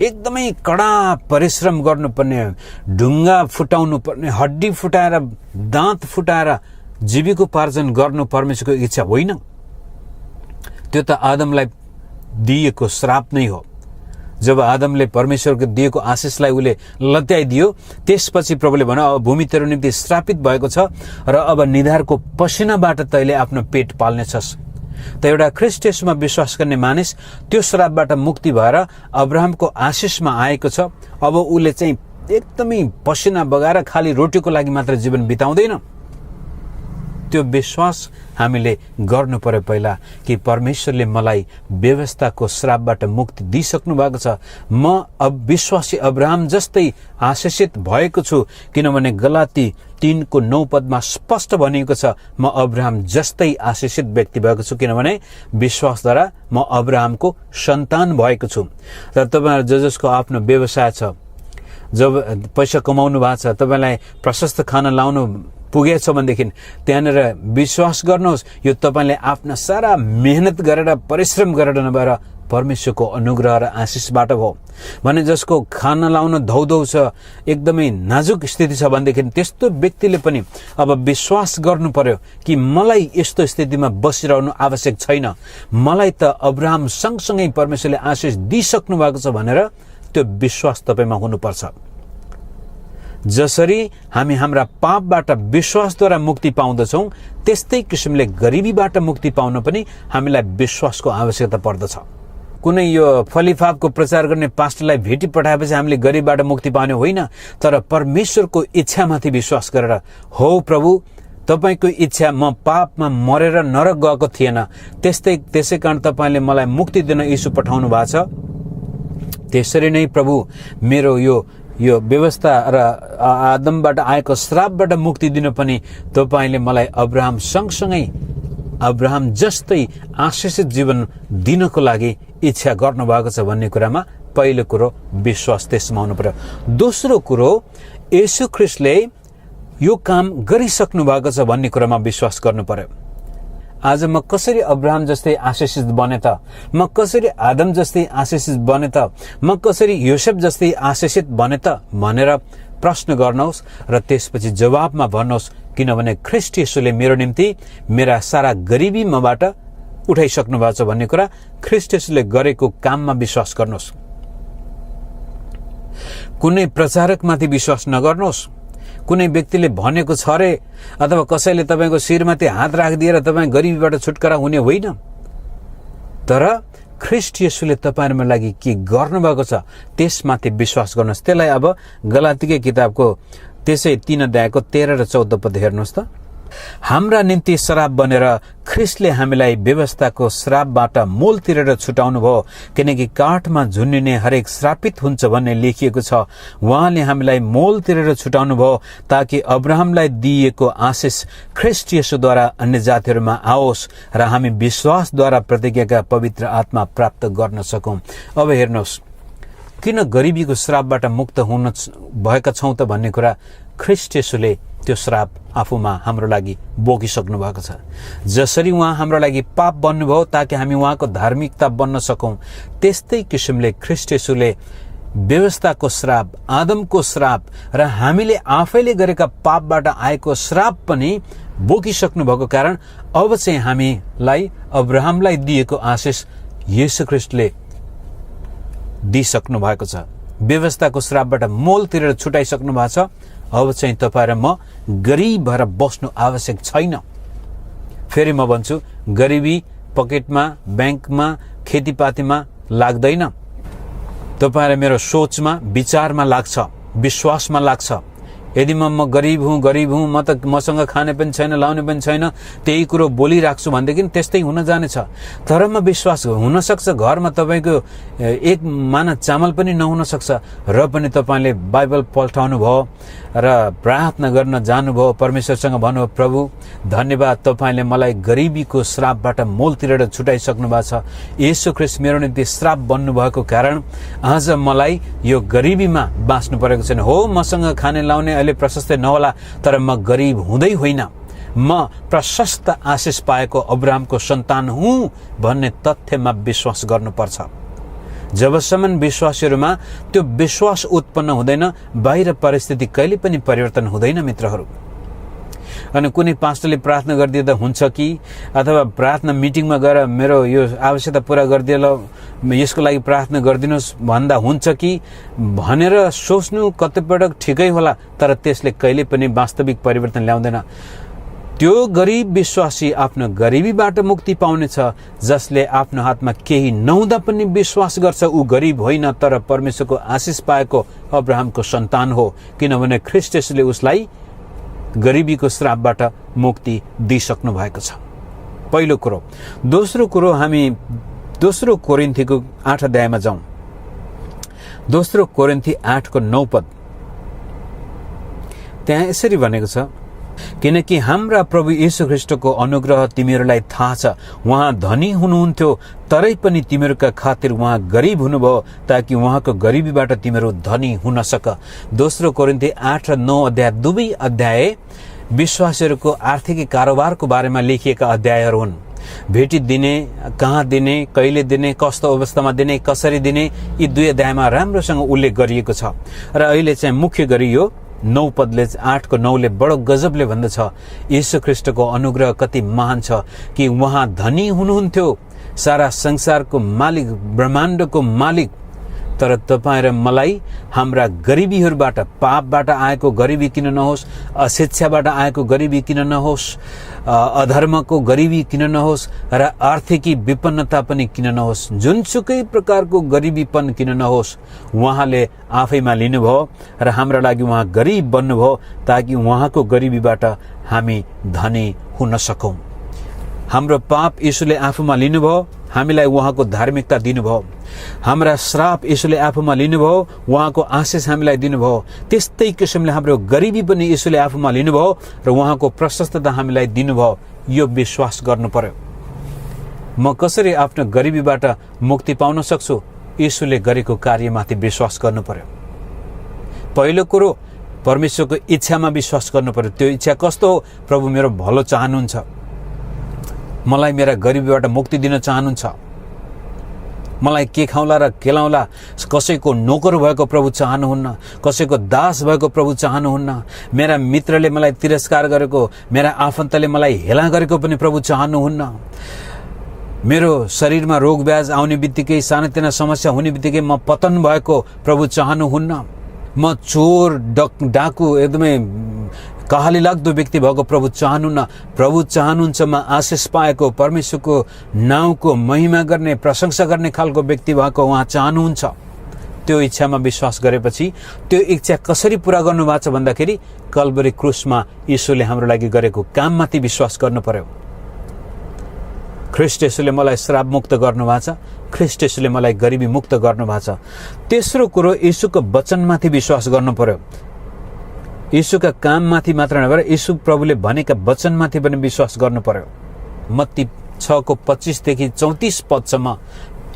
एकदमै कडा परिश्रम गर्नुपर्ने, ढुङ्गा फुटाउनु पर्ने, हड्डी फुटाएर दाँत फुटाएर जीविकोपार्जन गर्नु परमेश्वरको इच्छा होइन। त्यो त आदमलाई दिएको श्राप नै हो। जब आदमले परमेश्वरको दिएको आशिषलाई उले लत्याइदियो त्यसपछि प्रभुले भन्यो अब भूमि तेरो निम्ति श्रापित भएको छ र अब निधारको पसिनाबाट तैले आफ्नो पेट पाल्नेछस्। त एउटा ख्रीष्ट येशूमा विश्वास गर्ने मानिस त्यो श्रापबाट मुक्ति भएर अब्राहमको आशिषमा आएको छ। अब उले चाहिँ एकदमै पसिना बगाएर खाली रोटीको लागि मात्र जीवन बिताउँदैन। त्यो विश्वास हामीले गर्नु पर्यो पहिला कि परमेश्वरले मलाई व्यवस्थाको श्रापबाट मुक्ति दिइसक्नु भएको छ। म अब विश्वासी अब्राहम जस्तै आशिषित भएको छु, किनभने गलाती 3:9 पदमा स्पष्ट भनिएको छ म अब्राहम जस्तै आशिषित व्यक्ति भएको छु, किनभने विश्वासद्वारा म अब्राहमको सन्तान भएको छु। र तपाईहरु जसको आफ्नो व्यवसाय छ, जब पैसा कमाउनु भएको छ, तपाईलाई प्रशस्त खाना लाउनु पुगेछ भनेदेखि त्यहाँनिर विश्वास गर्नुहोस् यो तपाईले आफ्ना सारा मेहनत गरेर परिश्रम गरेर नभएर परमेश्वरको अनुग्रह र आशिषबाट हो। भने जसको खाना लाउन धौधौ छ, एकदमै नाजुक स्थिति छ भनेदेखि त्यस्तो व्यक्तिले पनि अब विश्वास गर्नु पर्यो कि मलाई यस्तो स्थितिमा बसिरहनु आवश्यक छैन, मलाई त अब्राहम सँगसँगै परमेश्वरले आशिष दिइसक्नु भएको छ भनेर त्यो विश्वास तपाईमा हुनुपर्छ। जसरी हामी हाम्रा पापबाट विश्वासद्वारा मुक्ति पाउँदछौं त्यस्तै किसिमले गरिबीबाट मुक्ति पाउन पनि हामीलाई विश्वासको आवश्यकता पर्दछ। कुनै यो फलिफापको प्रचार गर्ने पास्टरलाई भेटी पठाएपछि हामीले गरिबीबाट मुक्ति पाउने होइन, तर परमेश्वरको इच्छामाथि विश्वास गरेर हो प्रभु तपाईको इच्छा, म पापमा मरेर नरक गएको थिएन, त्यसै कारण तपाईले मलाई मुक्ति दिन यीशु पठाउनु भएको छ। त्यसरी नै प्रभु मेरो यो व्यवस्था र आदमबाट आएको श्रापबाट मुक्ति दिन पनि तपाईले मलाई अब्राहम सँगसँगै अब्राहम जस्तै आशिषित जीवन दिनको लागि इच्छा गर्नुभएको छ भन्ने कुरामा पहिलो कुरो विश्वास त्यसमा हुनु पर्यो। दोस्रो कुरो येशू ख्रीष्टले यो काम गरिसक्नु भएको छ भन्ने कुरामा विश्वास गर्नु पर्यो। आज म कसरी अब्राहम जस्तै आशिषित बने त, म कसरी आदम जस्तै आशिषित बने त, म कसरी योसेफ जस्तै आशिषित बने त भनेर प्रश्न गर्नुहोस् र त्यसपछि जवाबमा भन्नुहोस्, किनभने ख्रीष्ट येशूले मेरो निम्ति मेरा सारा गरिबी मबाट उठाइसक्नु भएको छ भन्ने कुरा ख्रीष्ट येशूले गरेको काममा विश्वास गर्नुहोस्। कुनै प्रचारकमाथि विश्वास नगर्नुहोस्, कुनै व्यक्तिले भनेको छ रे अथवा कसैले तपाईको शिरमाथि हात राखिदिएर तपाई गरिबीबाट छुटकारा हुने होइन, तर ख्रीष्ट येशूले तपाईहरुको लागि के गर्नुभएको छ त्यसमाथि विश्वास गर्नुहोस्। त्यसलाई अब गलातीकै किताबको त्यसै 3 अध्यायको 13 र 14 पद हेर्नुहोस् त। हाम्रा निम्ति श्राप बनेर ख्रिस्टले हामीलाई व्यवस्थाको श्रापबाट मोल तिरेर छुटाउनु भयो, किनकि काठमा झुन्डिने हरेक श्रापित हुन्छ भन्ने लेखिएको छ। उहाँले हामीलाई मोल तिरेर छुटाउनु भयो ताकि अब्राहमलाई दिइएको आशिष ख्रिस्ट येशूद्वारा अन्य जातिहरूमा आओस् र हामी विश्वासद्वारा प्रतिज्ञाका पवित्र आत्मा प्राप्त गर्न सकौं। अब हेर्नुहोस्, किन गरिबीको श्रापबाट मुक्त हुन भएका छौं त भन्ने कुरा ख्रिस्ट येशूले त्यो श्राप आफूमा हाम्रो लागि बोकिसक्नु भएको छ। जसरी उहाँ हाम्रो लागि पाप बन्नुभयो ताकि हामी उहाँको धार्मिकता बन्न सकौं, त्यस्तै किसिमले ख्रिस्ट येशूले व्यवस्थाको श्राप, आदमको श्राप र हामीले आफैले गरेका पापबाट आएको श्राप पनि बोकिसक्नु भएको कारण अब चाहिँ हामीलाई अब्राहमलाई दिएको आशिष येशू ख्रिस्टले दिइसक्नु भएको छ। व्यवस्थाको श्रापबाट मोल तिरेर छुटाइसक्नु भएको छ। अब चाहिँ तपाईँ र म गरिब भएर बस्नु आवश्यक छैन। फेरि म भन्छु, गरिबी पकेटमा, ब्याङ्कमा, खेतीपातीमा लाग्दैन। तपाईँ र मेरो सोचमा, विचारमा लाग्छ, विश्वासमा लाग्छ। यदि म गरिब हुँ, म त मसँग खाने पनि छैन, लाउने पनि छैन, त्यही कुरो बोलिराख्छु भनेदेखि त्यस्तै हुन जानेछ। तर म विश्वास हुनसक्छ घरमा तपाईँको एक माना चामल पनि नहुन सक्छ, र पनि तपाईँले बाइबल पल्टाउनु भयो र प्रार्थना गर्न जानुभयो, परमेश्वरसँग भन्नुभयो, प्रभु धन्यवाद, तपाईँले मलाई गरिबीको श्रापबाट मोल तिरेर छुटाइसक्नु भएको छ। येशू ख्रिस्ट मेरो निम्ति श्राप बन्नुभएको कारण आज मलाई यो गरिबीमा बाँच्नु परेको छैन। हो, मसँग खाने लाउने अहिले प्रशस्तै नहोला, तर म गरिब हुँदै होइन, म प्रशस्त आशिष पाएको अब्राहमको सन्तान हुँ भन्ने तथ्यमा विश्वास गर्नुपर्छ। जबसम्म विश्वासीहरूमा त्यो विश्वास उत्पन्न हुँदैन, बाहिर परिस्थिति कहिले पनि परिवर्तन हुँदैन मित्रहरू। अनि कुनै पास्टरले प्रार्थना गरिदिँदा हुन्छ कि, अथवा प्रार्थना मिटिङमा गएर मेरो यो आवश्यकता पूरा गरिदिएला, यसको लागि प्रार्थना गरिदिनुहोस् भन्दा हुन्छ कि भनेर सोच्नु कतिपटक ठिकै होला, तर त्यसले कहिले पनि वास्तविक परिवर्तन ल्याउँदैन। त्यो गरिब विश्वासी आफ्नो गरिबीबाट मुक्ति पाउनेछ, जसले आफ्नो हातमा केही नहुँदा पनि विश्वास गर्छ ऊ गरिब होइन, तर परमेश्वरको आशिष पाएको अब्राहमको सन्तान हो, किनभने ख्रिस्ट येशूले उसलाई गरिबीको श्रापबाट मुक्ति दिइसक्नु भएको छ। पहिलो कुरो। दोस्रो कुरो, हामी दोस्रो कोरिन्थीको 8 अध्यायमा जाउँ। दोस्रो कोरिन्थी 8 को 9 पद, त्यहाँ यसरी भनेको छ, किनकि हाम्रा प्रभु येशू ख्रिस्टको अनुग्रह तिमीहरूलाई थाहा छ। उहाँ धनी हुनुहुन्थ्यो, तरै पनि तिमीहरूका खातिर उहाँ गरिब हुनुभयो ताकि उहाँको गरिबीबाट तिमीहरू धनी हुन सक। दोस्रो कोरिन्थी 8 र 9 अध्याय, दुवै अध्याय विश्वासीहरूको आर्थिक कारोबारको बारेमा लेखिएका अध्यायहरू हुन्। भेटी दिने, कहाँ दिने, कहिले दिने, कस्तो अवस्थामा दिने, कसरी दिने, यी दुई अध्यायमा राम्रोसँग उल्लेख गरिएको छ। र अहिले चाहिँ मुख्य गरी यो 9 पदले, 8 को 9 ले बडो गजबले भन्दछ, येशू ख्रिस्टको अनुग्रह कति महान छ कि उहाँ धनी हुनुहुन्थ्यो, सारा संसारको मालिक, ब्रह्माण्डको मालिक, तर तपाईँ र मलाई हाम्रा गरिबीहरूबाट, पापबाट आएको गरिबी किन नहोस्, अशिक्षाबाट आएको गरिबी किन नहोस्, अधर्मको गरिबी किन नहोस्, र आर्थिकी विपन्नता पनि किन नहोस्, जुनसुकै प्रकारको गरिबीपन किन नहोस्, उहाँले आफैमा लिनुभयो र हाम्रो लागि उहाँ गरिब बन्नुभयो ताकि उहाँको गरिबीबाट हामी धनी हुन सकौं। हाम्रो पाप येशूले आफूमा लिनुभयो, हामीलाई उहाँको धार्मिकता दिनुभयो। हाम्रा श्राप येशूले आफूमा लिनुभयो, उहाँको आशिष हामीलाई दिनुभयो। त्यस्तै किसिमले हाम्रो गरिबी पनि येशूले आफूमा लिनुभयो र उहाँको प्रशस्तता हामीलाई दिनुभयो। यो विश्वास गर्नु पर्यो। म कसरी आफ्नो गरिबीबाट मुक्ति पाउन सक्छु? येशूले गरेको कार्यमाथि विश्वास गर्नु पर्यो। पहिलो कुरो, परमेश्वरको इच्छामा विश्वास गर्नु पर्यो। त्यो इच्छा कस्तो हो? प्रभु मेरो भलो चाहनुहुन्छ, मलाई मेरा गरिबीबाट मुक्ति दिन चाहनुहुन्छ, मलाई के खाउला र केलाउला कसैको नोकर भएको प्रभु चाहनुहुन्न, कसैको दास भएको प्रभु चाहनुहुन्न, मेरा मित्रले मलाई तिरस्कार गरेको, मेरा आफन्तले मलाई हेला गरेको पनि प्रभु चाहनुहुन्न, मेरो शरीरमा रोग ब्याज आउने बित्तिकै, सानोतिनो समस्या हुने बित्तिकै म पतन भएको प्रभु चाहनुहुन्न, म चोर डाकु एकदमै कहाली लाग्दो व्यक्ति भएको प्रभु चाहनुहुन्न। प्रभु चाहनुहुन्छ म आशिष पाएको, परमेश्वरको नाउँको महिमा गर्ने, प्रशंसा गर्ने खालको व्यक्ति भएको उहाँ चाहनुहुन्छ। त्यो इच्छामा विश्वास गरेपछि त्यो इच्छा कसरी पूरा गर्नु भएको छ भन्दाखेरि कल्भरी क्रुसमा येशूले हाम्रो लागि गरेको काममाथि विश्वास गर्नु पर्यो। ख्रीष्ट येशूले मलाई श्राप मुक्त गर्नुभएको छ, ख्रीष्ट येशूले मलाई गरिबी मुक्त गर्नुभएको छ। तेस्रो कुरो, येशूको वचनमाथि विश्वास गर्नु पर्यो। येशूका काममाथि मात्र नभएर येशू प्रभुले भनेका वचनमाथि पनि विश्वास गर्नु पर्यो। मत्ती 6:25 देखि 34 पदसम्म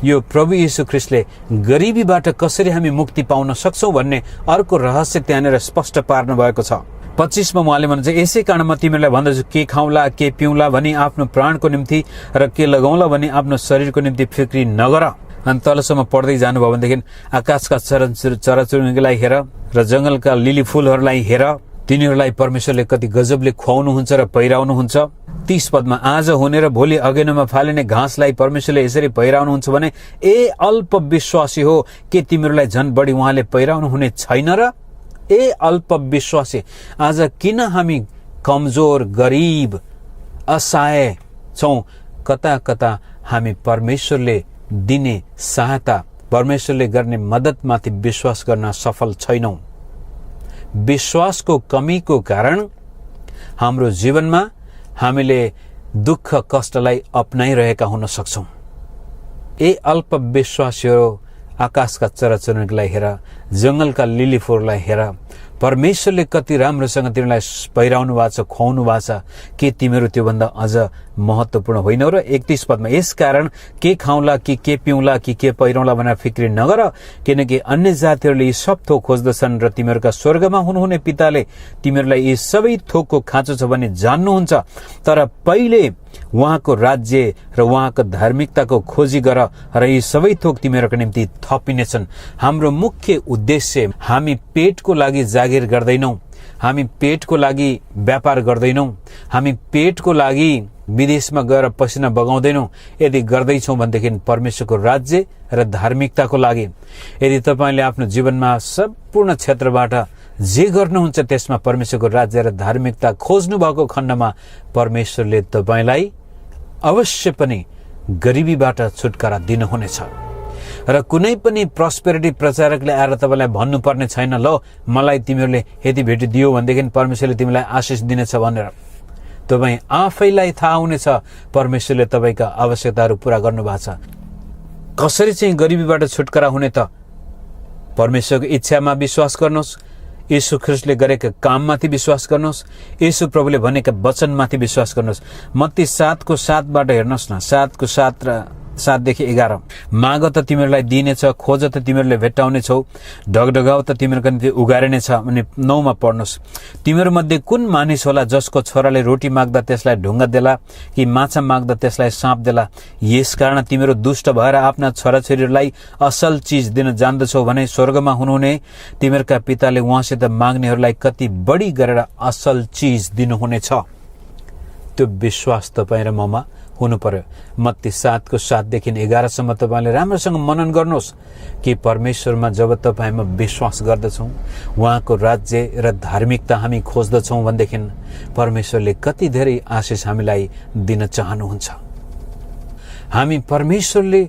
यो प्रभु येशू ख्रीष्टले गरिबीबाट कसरी हामी मुक्ति पाउन सक्छौं भन्ने अर्को रहस्य त्यहाँनिर स्पष्ट पार्नु भएको छ। 25 मा उहाँले भन्नुहुन्छ, यसै कारण म तिमीहरूलाई भन्दछु, के खाउँला के पिउँला भनी आफ्नो प्राणको निम्ति र के लगाउँला भनी आफ्नो शरीरको निम्ति फिक्री नगर। अनि तलसम्म पढ्दै जानुभयो भनेदेखि आकाशका चराचुरुङ्गीलाई हेर र जंगलका लिली फूलहरूलाई हेर, तिनीहरूलाई परमेश्वरले कति गजबले खुवाउनुहुन्छ र पहिराउनुहुन्छ। 30 पदमा, आज हुने र भोलि अगेनामा फालिने घाँसलाई परमेश्वरले यसरी पहिराउनुहुन्छ भने ए अल्प विश्वासी हो, के तिमीहरूलाई झन् बढी उहाँले पहिराउनु हुने छैन र? ए अल्प विश्वासी, आज किन हामी कमजोर, गरीब, असहाय छौं? कता कता हामी परमेश्वरले दिने सहायता, परमेश्वरले गर्ने मद्दतमाथि विश्वास गर्न सफल छैनौं। विश्वासको कमीको कारण हाम्रो जीवनमा हामीले दुःख कष्टलाई अपनाइरहेका हुन सक्छौं। ए अल्प विश्वासी हो, आकाशका चराचुरुङ्गीलाई हेर, जंगलका लिली फूललाई हेर, परमेश्वरले कति राम्रोसँग तिमीलाई पहिराउनु भएको छ, खुवाउनु भएको छ, के तिमीहरू त्योभन्दा अझ महत्त्वपूर्ण होइनौ र? 31 पदमा, यस कारण के खाउँला कि के पिउँला कि के पहिरौँला भनेर फिक्री नगर, किनकि अन्य जातिहरूले यी सब थोक खोज्दछन् र तिमीहरूका स्वर्गमा हुनुहुने पिताले तिमीहरूलाई यी सबै थोकको खाँचो छ भने जान्नुहुन्छ। तर पहिले उहाँको राज्य र उहाँको धार्मिकताको खोजी गर र यी सबै थोक तिमीहरूका निम्ति थपिनेछन्। हाम्रो मुख्य उद्देश्य, हामी पेटको लागि जागिर गर्दैनौं, हामी पेटको लागि व्यापार गर्दैनौं, हामी पेटको लागि विदेशमा गएर पसिना बगाउँदैनौं। यदि गर्दैछौं भनेदेखि परमेश्वरको राज्य र धार्मिकताको लागि। यदि तपाईले आफ्नो जीवनमा सम्पूर्ण क्षेत्रबाट जे गर्नुहुन्छ त्यसमा परमेश्वरको राज्य र धार्मिकता खोज्नु भएको खण्डमा परमेश्वरले तपाईलाई अवश्य पनि गरिबीबाट छुटकारा दिनुहुनेछ। र कुनै पनि प्रस्पेरिटी प्रचारकले आएर तपाईलाई भन्नुपर्ने छैन, ल मलाई तिमीहरूले यति भेटी दियो भनेदेखि परमेश्वरले तिमीलाई आशिष दिनेछ भनेर। तपाई आफैलाई थाहा हुनेछ परमेश्वरले तपाईका आवश्यकताहरू पूरा गर्नु भएको छ। कसरी चाहिँ गरिबीबाट छुटकारा हुने त? परमेश्वरको इच्छामा विश्वास गर्नुहोस्, येशू ख्रीष्टले गरेका काममाथि विश्वास गर्नुहोस्, येशू प्रभुले भनेका वचनमाथि विश्वास गर्नुहोस्। मत्ती 7:7 हेर्नुहोस् न, 7:7 र 7 देखि 11, माग त तिमीहरूलाई दिइनेछ, खोज त तिमीहरूले भेट्टाउनेछौ, ढगढगाउ त तिमीहरूको निम्ति उगारिनेछ। अनि 9 मा पढ्नुहोस्, तिमीहरू मध्ये कुन मानिस होला जसको छोराले रोटी माग्दा त्यसलाई ढुङ्गा देला कि माछा माग्दा त्यसलाई साँप देला? यसकारण तिमीहरू दुष्ट भएर आफ्ना छोराछोरीहरूलाई असल चीज दिन जान्दछौ भने स्वर्गमा हुनुहुने तिमीहरूका पिताले उहाँसित माग्नेहरूलाई कति बढी गरेर असल चीज दिनुहुनेछ। त्यो विश्वास तपाईँ र ममा हुनु पर्यो। मत्ती 7:7 देखि 11 सम्म तपाईले राम्रोसँग मनन गर्नुहोस् कि परमेश्वरमा जब तपाईमा विश्वास गर्दछौं, उहाँको राज्य र धार्मिकता हामी खोज्दछौं भनेदेखि परमेश्वरले कति धेरै आशिष हामीलाई दिन चाहनुहुन्छ। हामी परमेश्वरले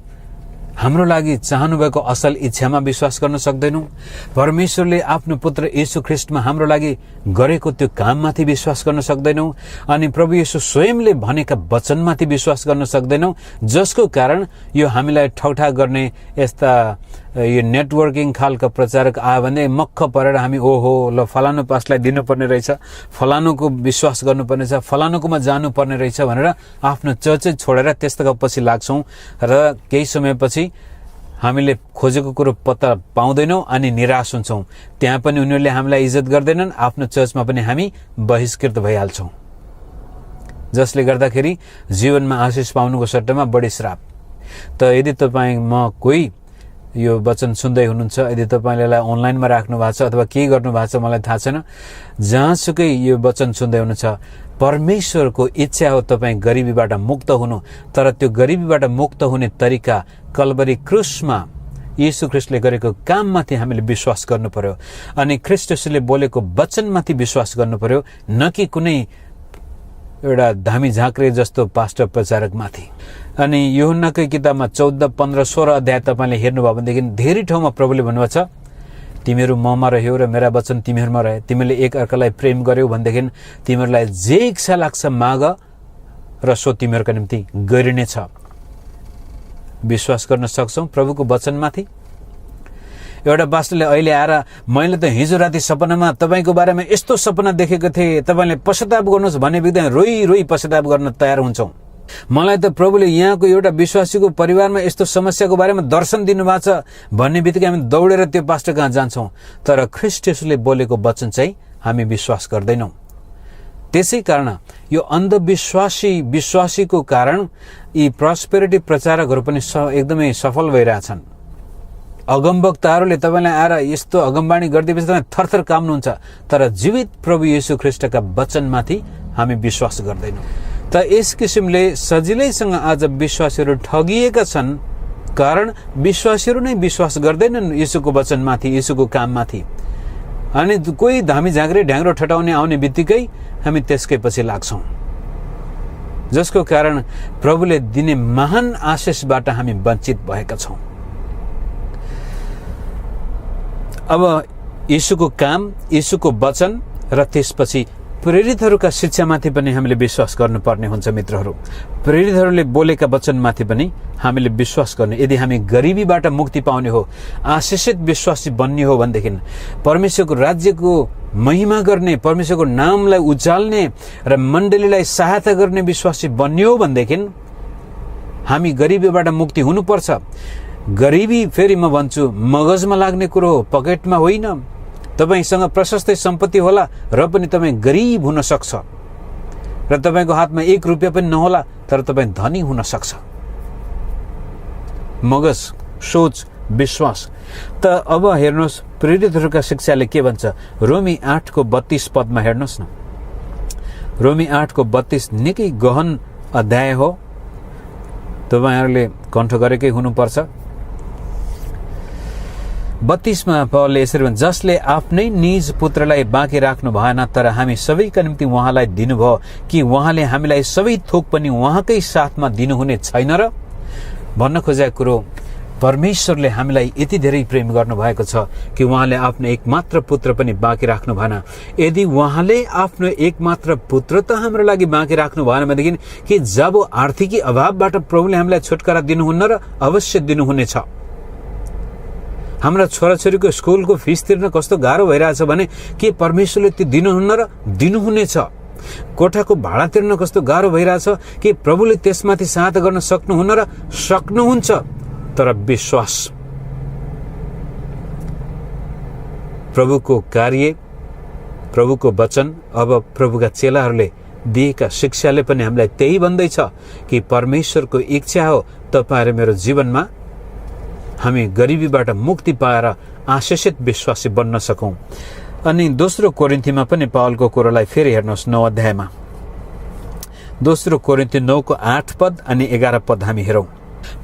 हाम्रो लागि चाहनु भएको असल इच्छामा विश्वास गर्न सक्दैनौं। परमेश्वरले आफ्नो पुत्र येशू ख्रीष्टमा हाम्रो लागि गरेको त्यो काममाथि विश्वास गर्न सक्दैनौं। अनि प्रभु येशू स्वयंले भनेका वचनमाथि विश्वास गर्न सक्दैनौं, जसको कारण यो हामीलाई ठगठाग गर्ने यस्ता यो नेटवर्किङ खालका प्रचारक आयो भने मक्ख परेर हामी ओहो ल फलानु पासलाई दिनुपर्ने रहेछ, फलानुको विश्वास गर्नुपर्ने छ, फलानुकोमा जानुपर्ने रहेछ भनेर आफ्नो चर्च छोडेर त्यस्ताको पछि लाग्छौं र केही समयपछि हामीले खोजेको कुरो पत्ता पाउँदैनौं अनि निराश हुन्छौं। त्यहाँ पनि उनीहरूले हामीलाई इज्जत गर्दैनन्, आफ्नो चर्चमा पनि हामी बहिष्कृत भइहाल्छौं, जसले गर्दाखेरि जीवनमा आशिष पाउनुको सट्टामा बढी श्राप। त यदि तपाईँ म कोही यो वचन सुन्दै हुनुहुन्छ, यदि तपाईले यसलाई अनलाइनमा राख्नु भएको छ अथवा के गर्नु भएको छ मलाई थाहा छैन, जहाँसुकै यो वचन सुन्दै हुनुहुन्छ, परमेश्वरको इच्छा हो तपाईँ गरिबीबाट मुक्त हुनु। तर त्यो गरिबीबाट मुक्त हुने तरिका कल्भरी क्रुसमा येशू ख्रीष्टले गरेको काममाथि हामीले विश्वास गर्नु पर्यो अनि ख्रीष्टले बोलेको वचनमाथि विश्वास गर्नु पर्यो, न कि कुनै एउटा धामी झाँक्रे जस्तो पास्टर प्रचारकमाथि। अनि यूहन्नाकै किताबमा 14, 15, 16 अध्याय तपाईले हेर्नुभयो भनेदेखि धेरै ठाउँमा प्रभुले भन्नुभएको छ, तिमीहरू ममा रह्यौ र मेरा वचन तिमीहरूमा रहे, तिमीले एक अर्कालाई प्रेम गर्यौ भनेदेखि तिमीहरूलाई जे इच्छा लाग्छ माग र सो तिमीहरूका निम्ति गरिनेछ। विश्वास गर्न सक्छौ प्रभुको वचनमाथि? एउटा पास्टरले अहिले आएर मैले त हिजो राति सपनामा तपाईँको बारेमा यस्तो सपना देखेको थिएँ, तपाईँले पश्चाताप गर्नुहोस् भन्ने बित्तिकै रोई रोई पश्चाताप गर्न तयार हुन्छौँ। मलाई त प्रभुले यहाँको एउटा विश्वासीको परिवारमा यस्तो समस्याको बारेमा दर्शन दिनुभएको छ भन्ने बित्तिकै हामी दौडेर त्यो पास्टर कहाँ जान्छौँ। तर ख्रीष्ट येशूले बोलेको वचन चाहिँ हामी विश्वास गर्दैनौँ। त्यसै कारण यो विश्वासीको कारण यी प्रस्पेरिटी प्रचारकहरू पनि एकदमै सफल भइरहेछन्। अगमवक्ताहरूले तपाईँलाई आएर यस्तो अगमवाणी गरिदिएपछि तपाईँ थरथर काम्नुहुन्छ, तर जीवित प्रभु येशू ख्रीष्टका वचनमाथि हामी विश्वास गर्दैनौँ। त यस किसिमले सजिलैसँग आज विश्वासीहरू ठगिएका छन्, कारण विश्वासीहरू नै विश्वास गर्दैनन् येशूको वचनमाथि, येशूको काममाथि। अनि कोही धामी झाँक्रे ढ्याङ्ग्रो ठटाउने आउने बित्तिकै हामी त्यसकै पछि लाग्छौँ, जसको कारण प्रभुले दिने महान आशिषबाट हामी वञ्चित भएका छौँ। अब येशूको काम, येशूको वचन र त्यसपछि प्रेरितहरूका शिक्षामाथि पनि हामीले विश्वास गर्नुपर्ने हुन्छ। मित्रहरू, प्रेरितहरूले बोलेका वचनमाथि पनि हामीले विश्वास गर्ने। यदि हामी गरिबीबाट मुक्ति पाउने हो, आशिषित विश्वासी बन्ने हो भनेदेखि, परमेश्वरको राज्यको महिमा गर्ने, परमेश्वरको नामलाई उचाल्ने र मण्डलीलाई सहायता गर्ने विश्वासी बन्ने हो भनेदेखि हामी गरिबीबाट मुक्ति हुनुपर्छ। गरिबी फेरि म भन्छु मगजमा लाग्ने कुरो हो, पकेटमा होइन। तपाईसँग प्रशस्तै सम्पत्ति होला र पनि तपाईँ गरिब हुन सक्छ, र तपाईँको हातमा 1 रुपियाँ पनि नहोला तर तपाईँ धनी हुन सक्छ। मगज, सोच, विश्वास। त अब हेर्नुहोस् प्रेरितहरूका शिक्षाले के भन्छ। रोमी 8:32 पदमा हेर्नुहोस् न। रोमी 8:32 निकै गहन अध्याय हो, तपाईँहरूले कण्ठ गरेकै हुनुपर्छ। 32 मा पौलले यसरी भन्छ, जसले आफ्नै निज पुत्रलाई बाँकी राख्नु भएन तर हामी सबैका निम्ति उहाँलाई दिनुभयो, कि उहाँले हामीलाई सबै थोक पनि उहाँकै साथमा दिनुहुने छैन र? भन्न खोजेको कुरो, परमेश्वरले हामीलाई यति धेरै प्रेम गर्नुभएको छ कि उहाँले आफ्नो एकमात्र पुत्र पनि बाँकी राख्नु भएन। यदि उहाँले आफ्नो एकमात्र पुत्र त हाम्रो लागि बाँकी राख्नु भएन भनेदेखि कि जब आर्थिकी अभावबाट प्रभुले हामीलाई छुटकारा दिनुहुन्न र? अवश्य दिनुहुनेछ। हाम्रा छोराछोरीको स्कुलको फिस तिर्न कस्तो गाह्रो भइरहेछ भने के परमेश्वरले त्यो दिनुहुन्न र? दिनुहुनेछ। कोठाको भाडा तिर्न कस्तो गाह्रो भइरहेछ कि प्रभुले त्यसमाथि सहायता गर्न सक्नुहुन्न र? सक्नुहुन्छ। तर विश्वास, प्रभुको कार्य, प्रभुको वचन, अब प्रभुका चेलाहरूले दिएका शिक्षाले पनि हामीलाई त्यही भन्दैछ कि परमेश्वरको इच्छा हो तपाईहरु मेरो जीवनमा हामी गरिबीबाट मुक्ति पाएर आशिषित विश्वासी बन्न सकौं। अनि दोस्रो कोरिन्थीमा पनि पावलको कुरोलाई फेरि हेर्नुहोस् 9 अध्यायमा। दोस्रो कोरिन्थी 9 को 8 पद अनि 11 पद हामी हेरौं।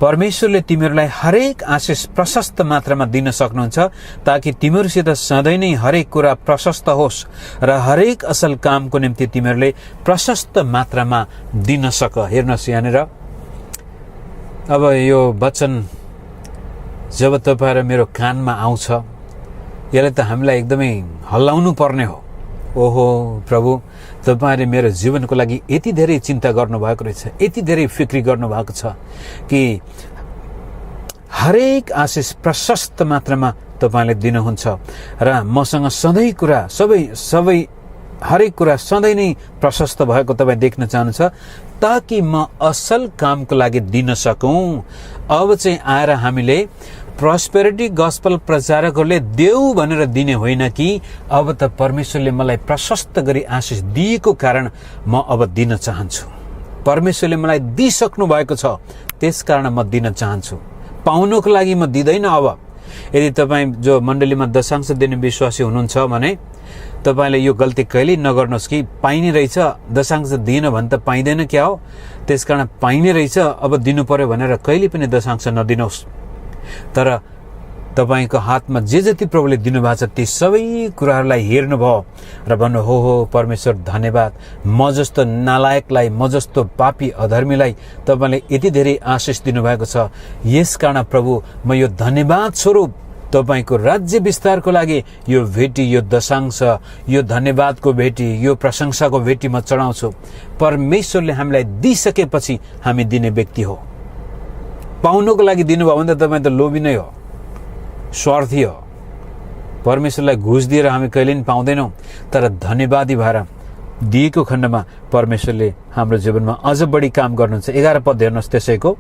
परमेश्वरले तिमीहरूलाई हरेक आशिष प्रशस्त मात्रामा दिन सक्नुहुन्छ ताकि तिमीहरूसित सधैँ नै हरेक कुरा प्रशस्त होस् र हरेक असल कामको निम्ति तिमीहरूले प्रशस्त मात्रामा दिन सक। हेर्नुहोस् यहाँनिर अब यो वचन जब तपाईहरु मेरो कानमा आउँछ यसले त हामीलाई एकदमै हल्लाउनु पर्ने हो। ओहो प्रभु, तपाईहरुले मेरो जीवनको लागि यति धेरै चिन्ता गर्नु भएको रहेछ, यति धेरै फिक्री गर्नु भएको छ कि हरेक आशिष प्रशस्त मात्रामा तपाईले दिनुहुन्छ र मसँग सधैँ कुरा सबै हरेक कुरा सधैँ नै प्रशस्त भएको तपाई देख्न चाहनुहुन्छ ताकि म असल कामको लागि दिन सकौं। अब चाहिँ आएर हामीले प्रोस्पेरिटी गस्पल प्रचारकहरूले देऊ भनेर दिने होइन कि अब त परमेश्वरले मलाई प्रशस्त गरी आशिष दिएको कारण म अब दिन चाहन्छु। परमेश्वरले मलाई दिइसक्नु भएको छ त्यसकारण म दिन चाहन्छु, पाउनको लागि म दिदैन। अब यदि तपाई जो मण्डलीमा दशांश दिने विश्वासी हुनुहुन्छ भने तपाईले यो गल्ती कहिल्यै नगर्नुहोस् कि पाइने रहेछ दशांश दिएन भने त पाइदैन क्या हो, त्यसकारण पाइने रहेछ अब दिनु पर्यो भनेर कहिले पनि दशांश नदिनुहोस्। तर तपाईको हातमा जे जति प्रभुले दिनुभएको छ ती सबै कुराहरूलाई हेर्नुभयो र भन्नु हो परमेश्वर धन्यवाद, म जस्तो नालायकलाई, म जस्तो पापी अधर्मीलाई तपाईले यति धेरै आशिष दिनुभएको छ, यसकारण प्रभु म यो धन्यवाद स्वरूप तपाईको राज्य विस्तारको लागि यो भेटी, यो दशांश, यो धन्यवादको भेटी, यो प्रशंसाको भेटी म चढाउँछु। परमेश्वरले हामीलाई दिइसकेपछि हामी दिने व्यक्ति हो। पाउनको लागि दिनुभयो भने त तपाईँ त लोभी नै हो, स्वार्थी हो। परमेश्वरलाई घुस दिएर हामी कहिले पनि पाउँदैनौँ, तर धन्यवादी भएर दिएको खण्डमा परमेश्वरले हाम्रो जीवनमा अझ बढी काम गर्नुहुन्छ। 11 पद हेर्नुहोस् त्यसैको,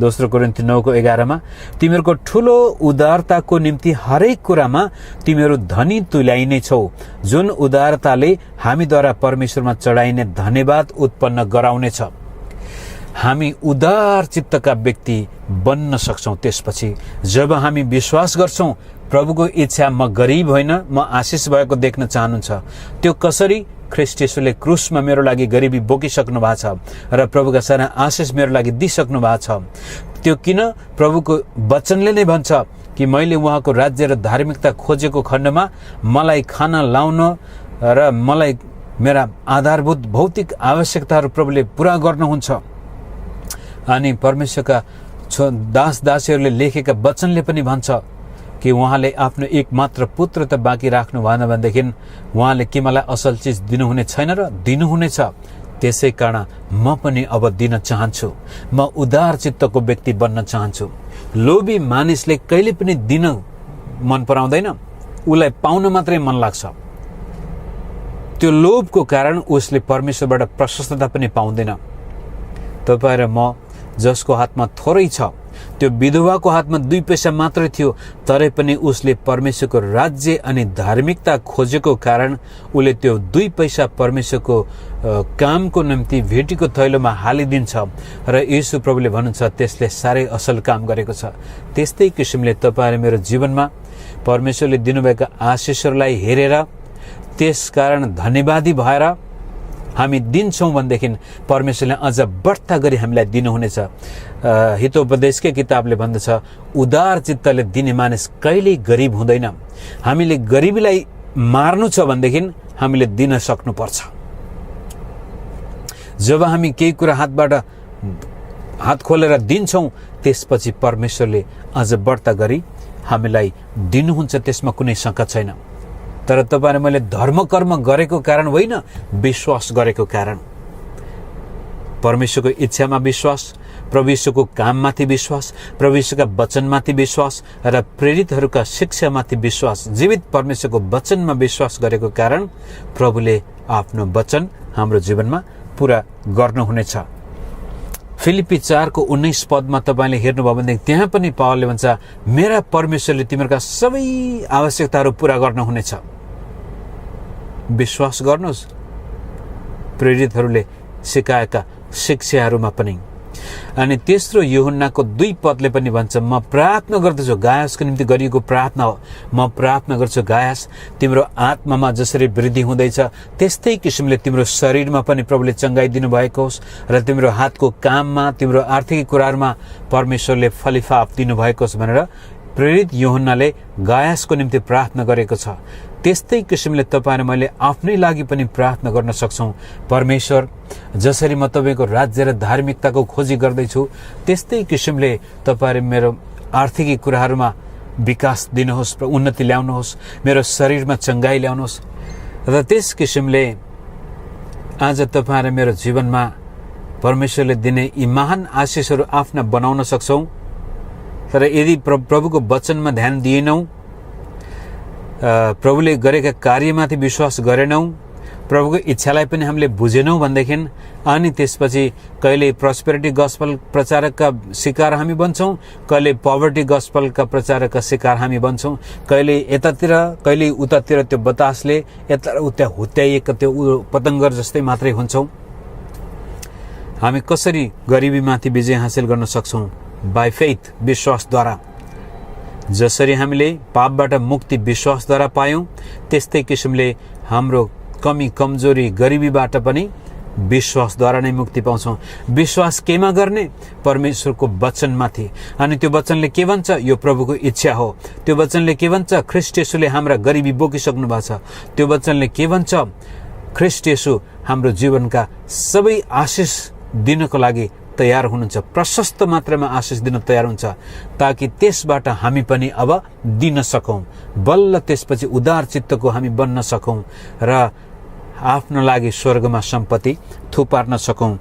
दोस्रो कोरिन्थी 9:11 तिमीहरूको ठूलो उदारताको निम्ति हरेक कुरामा तिमीहरू धनी तुल्याइने छौ, जुन उदारताले हामीद्वारा परमेश्वरमा चढाइने धन्यवाद उत्पन्न गराउनेछ। हामी उदार चित्तका व्यक्ति बन्न सक्छौं त्यसपछि जब हामी विश्वास गर्छौं प्रभुको इच्छा म गरीब होइन, म आशिष भएको देख्न चाहनुहुन्छ। त्यो कसरी? ख्रीष्ट येशूले क्रुसमा मेरो लागि गरिबी बोकिसक्नु भएको छ र प्रभुका सारा आशिष मेरो लागि दिइसक्नु भएको छ। त्यो किन? प्रभुको वचनले नै भन्छ कि मैले उहाँको राज्य र धार्मिकता खोजेको खण्डमा मलाई खाना लाउन र मलाई मेरा आधारभूत भौतिक आवश्यकताहरू प्रभुले पूरा गर्नुहुन्छ। अनि परमेश्वरका दास दासीहरूले लेखेका वचनले पनि भन्छ कि उहाँले आफ्नो एकमात्र पुत्र त बाँकी राख्नु भएन भनेदेखि उहाँले के मलाई असल चिज दिनुहुने छैन र दिनुहुनेछ। त्यसै कारण म पनि अब दिन चाहन्छु। म उदार चित्तको व्यक्ति बन्न चाहन्छु। लोभी मानिसले कहिले पनि दिन मन पराउँदैन, उसलाई पाउन मात्रै मन लाग्छ। त्यो लोभको कारण उसले परमेश्वरबाट प्रशस्तता पनि पाउँदैन। तपाईँ र म जसको हातमा थोरै छ, त्यो विधवाको हातमा 2 पैसा मात्रै थियो, तरै पनि उसले परमेश्वरको राज्य अनि धार्मिकता खोजेको कारण उसले त्यो 2 पैसा परमेश्वरको कामको निम्ति भेटीको थैलोमा हालिदिन्छ र येशू प्रभुले भन्नुहुन्छ त्यसले साह्रै असल काम गरेको छ। त्यस्तै किसिमले तपाईँ र मेरो जीवनमा परमेश्वरले दिनुभएका आशिषहरूलाई हेरेर त्यसकारण धन्यवादी भएर हामी दिन्छौं भनेदेखि परमेश्वरले अझ बढ्ता गरी हामीलाई दिनुहुनेछ। हितोपदेशकै किताबले भन्दछ उदार चित्तले दिने मानिस कहिल्यै गरिब हुँदैन। हामीले गरिबीलाई मार्नु छ भनेदेखि हामीले दिन सक्नुपर्छ। जब हामी केही कुरा हात खोलेर दिन्छौं त्यसपछि परमेश्वरले अझ बढ्ता गरी हामीलाई दिनुहुन्छ, त्यसमा कुनै शंका छैन। तर तपाईँ र मैले धर्म कर्म गरेको कारण होइन, विश्वास गरेको कारण। परमेश्वरको इच्छामा विश्वास, प्रभु येशूको काममाथि विश्वास, प्रभु येशूका वचनमाथि विश्वास र प्रेरितहरूका शिक्षामाथि विश्वास, जीवित परमेश्वरको वचनमा विश्वास गरेको कारण प्रभुले आफ्नो वचन हाम्रो जीवनमा पूरा गर्नुहुनेछ। फिलिप्पी 4:19 पदमा तपाईले हेर्नुभयो भने त्यहाँ पनि पावलले भन्छ मेरा परमेश्वरले तिमीहरूका सबै आवश्यकताहरू पूरा गर्नुहुनेछ। विश्वास गर्नुहोस् प्रेरितहरूले सिकाएका शिक्षाहरूमा पनि। अनि तेस्रो यूहन्नाको 2 पदले पनि भन्छ म प्रार्थना गर्दछु, गायसको निम्ति गरिएको प्रार्थना हो, म प्रार्थना गर्छु गायस तिम्रो आत्मामा जसरी वृद्धि हुँदैछ त्यस्तै किसिमले तिम्रो शरीरमा पनि प्रभुले चंगाइदिनु भएको होस् र तिम्रो हातको काममा, तिम्रो आर्थिक कुराहरूमा परमेश्वरले फलिफाप दिनु भएको होस् भनेर प्रेरित यूहन्नाले गायसको निम्ति प्रार्थना गरेको छ। त्यस्तै किसिमले तपाईँ र मैले आफ्नै लागि पनि प्रार्थना गर्न सक्छौं। परमेश्वर जसरी म तपाईको राज्य र धार्मिकताको खोजी गर्दैछु त्यस्तै किसिमले तपाईँ र मेरो आर्थिक कुराहरूमा विकास दिनुहोस्, उन्नति ल्याउनुहोस्, मेरो शरीरमा चंगाई ल्याउनुहोस् र त्यस किसिमले आज तपाईँ र मेरो जीवनमा परमेश्वरले दिने यी महान आशिषहरू आफ्ना बनाउन सक्छौं। तर यदि प्रभुको वचनमा ध्यान दिएनौं, प्रभुले गरेका कार्यमाथि विश्वास गरेनौं, प्रभुको इच्छालाई पनि हामीले बुझेनौं भनेदेखि अनि त्यसपछि कहिले प्रोस्पेरिटी गस्पल प्रचारकका शिकार हामी बन्छौं, कहिले पॉवर्टी गस्पलका प्रचारकका शिकार हामी बन्छौं, कहिले यतातिर कहिले उतातिर त्यो बतासले यता उता हुत्याइएको त्यो पतंगर जस्तै मात्रै हुन्छौं। हामी कसरी गरिबीमाथि विजय हासिल गर्न सक्छौं? बाइ फेथ, विश्वासद्वारा। जसरी हामीले पापबाट मुक्ति विश्वासद्वारा पायौं त्यस्तै किसिमले हाम्रो कमी कमजोरी गरिबीबाट पनि विश्वासद्वारा नै मुक्ति पाउँछौं। विश्वास केमा गर्ने? परमेश्वरको वचनमाथि। अनि त्यो वचनले के भन्छ? यो प्रभुको इच्छा हो। त्यो वचनले के भन्छ? ख्रीष्ट येशूले हाम्रा गरिबी बोकिसक्नु भएको छ। त्यो वचनले के भन्छ? ख्रीष्ट येशू हाम्रो जीवनका सबै आशिष दिनको लागि तयार हुनुहुन्छ, प्रशस्त मात्रामा आशिष दिन तयार हुन्छ, ताकि त्यसबाट हामी पनि अब दिन सकौं, बल्ल त्यसपछि उदार चित्तको हामी बन्न सकौं र आफ्नो लागि स्वर्गमा सम्पत्ति थुपार्न सकौं।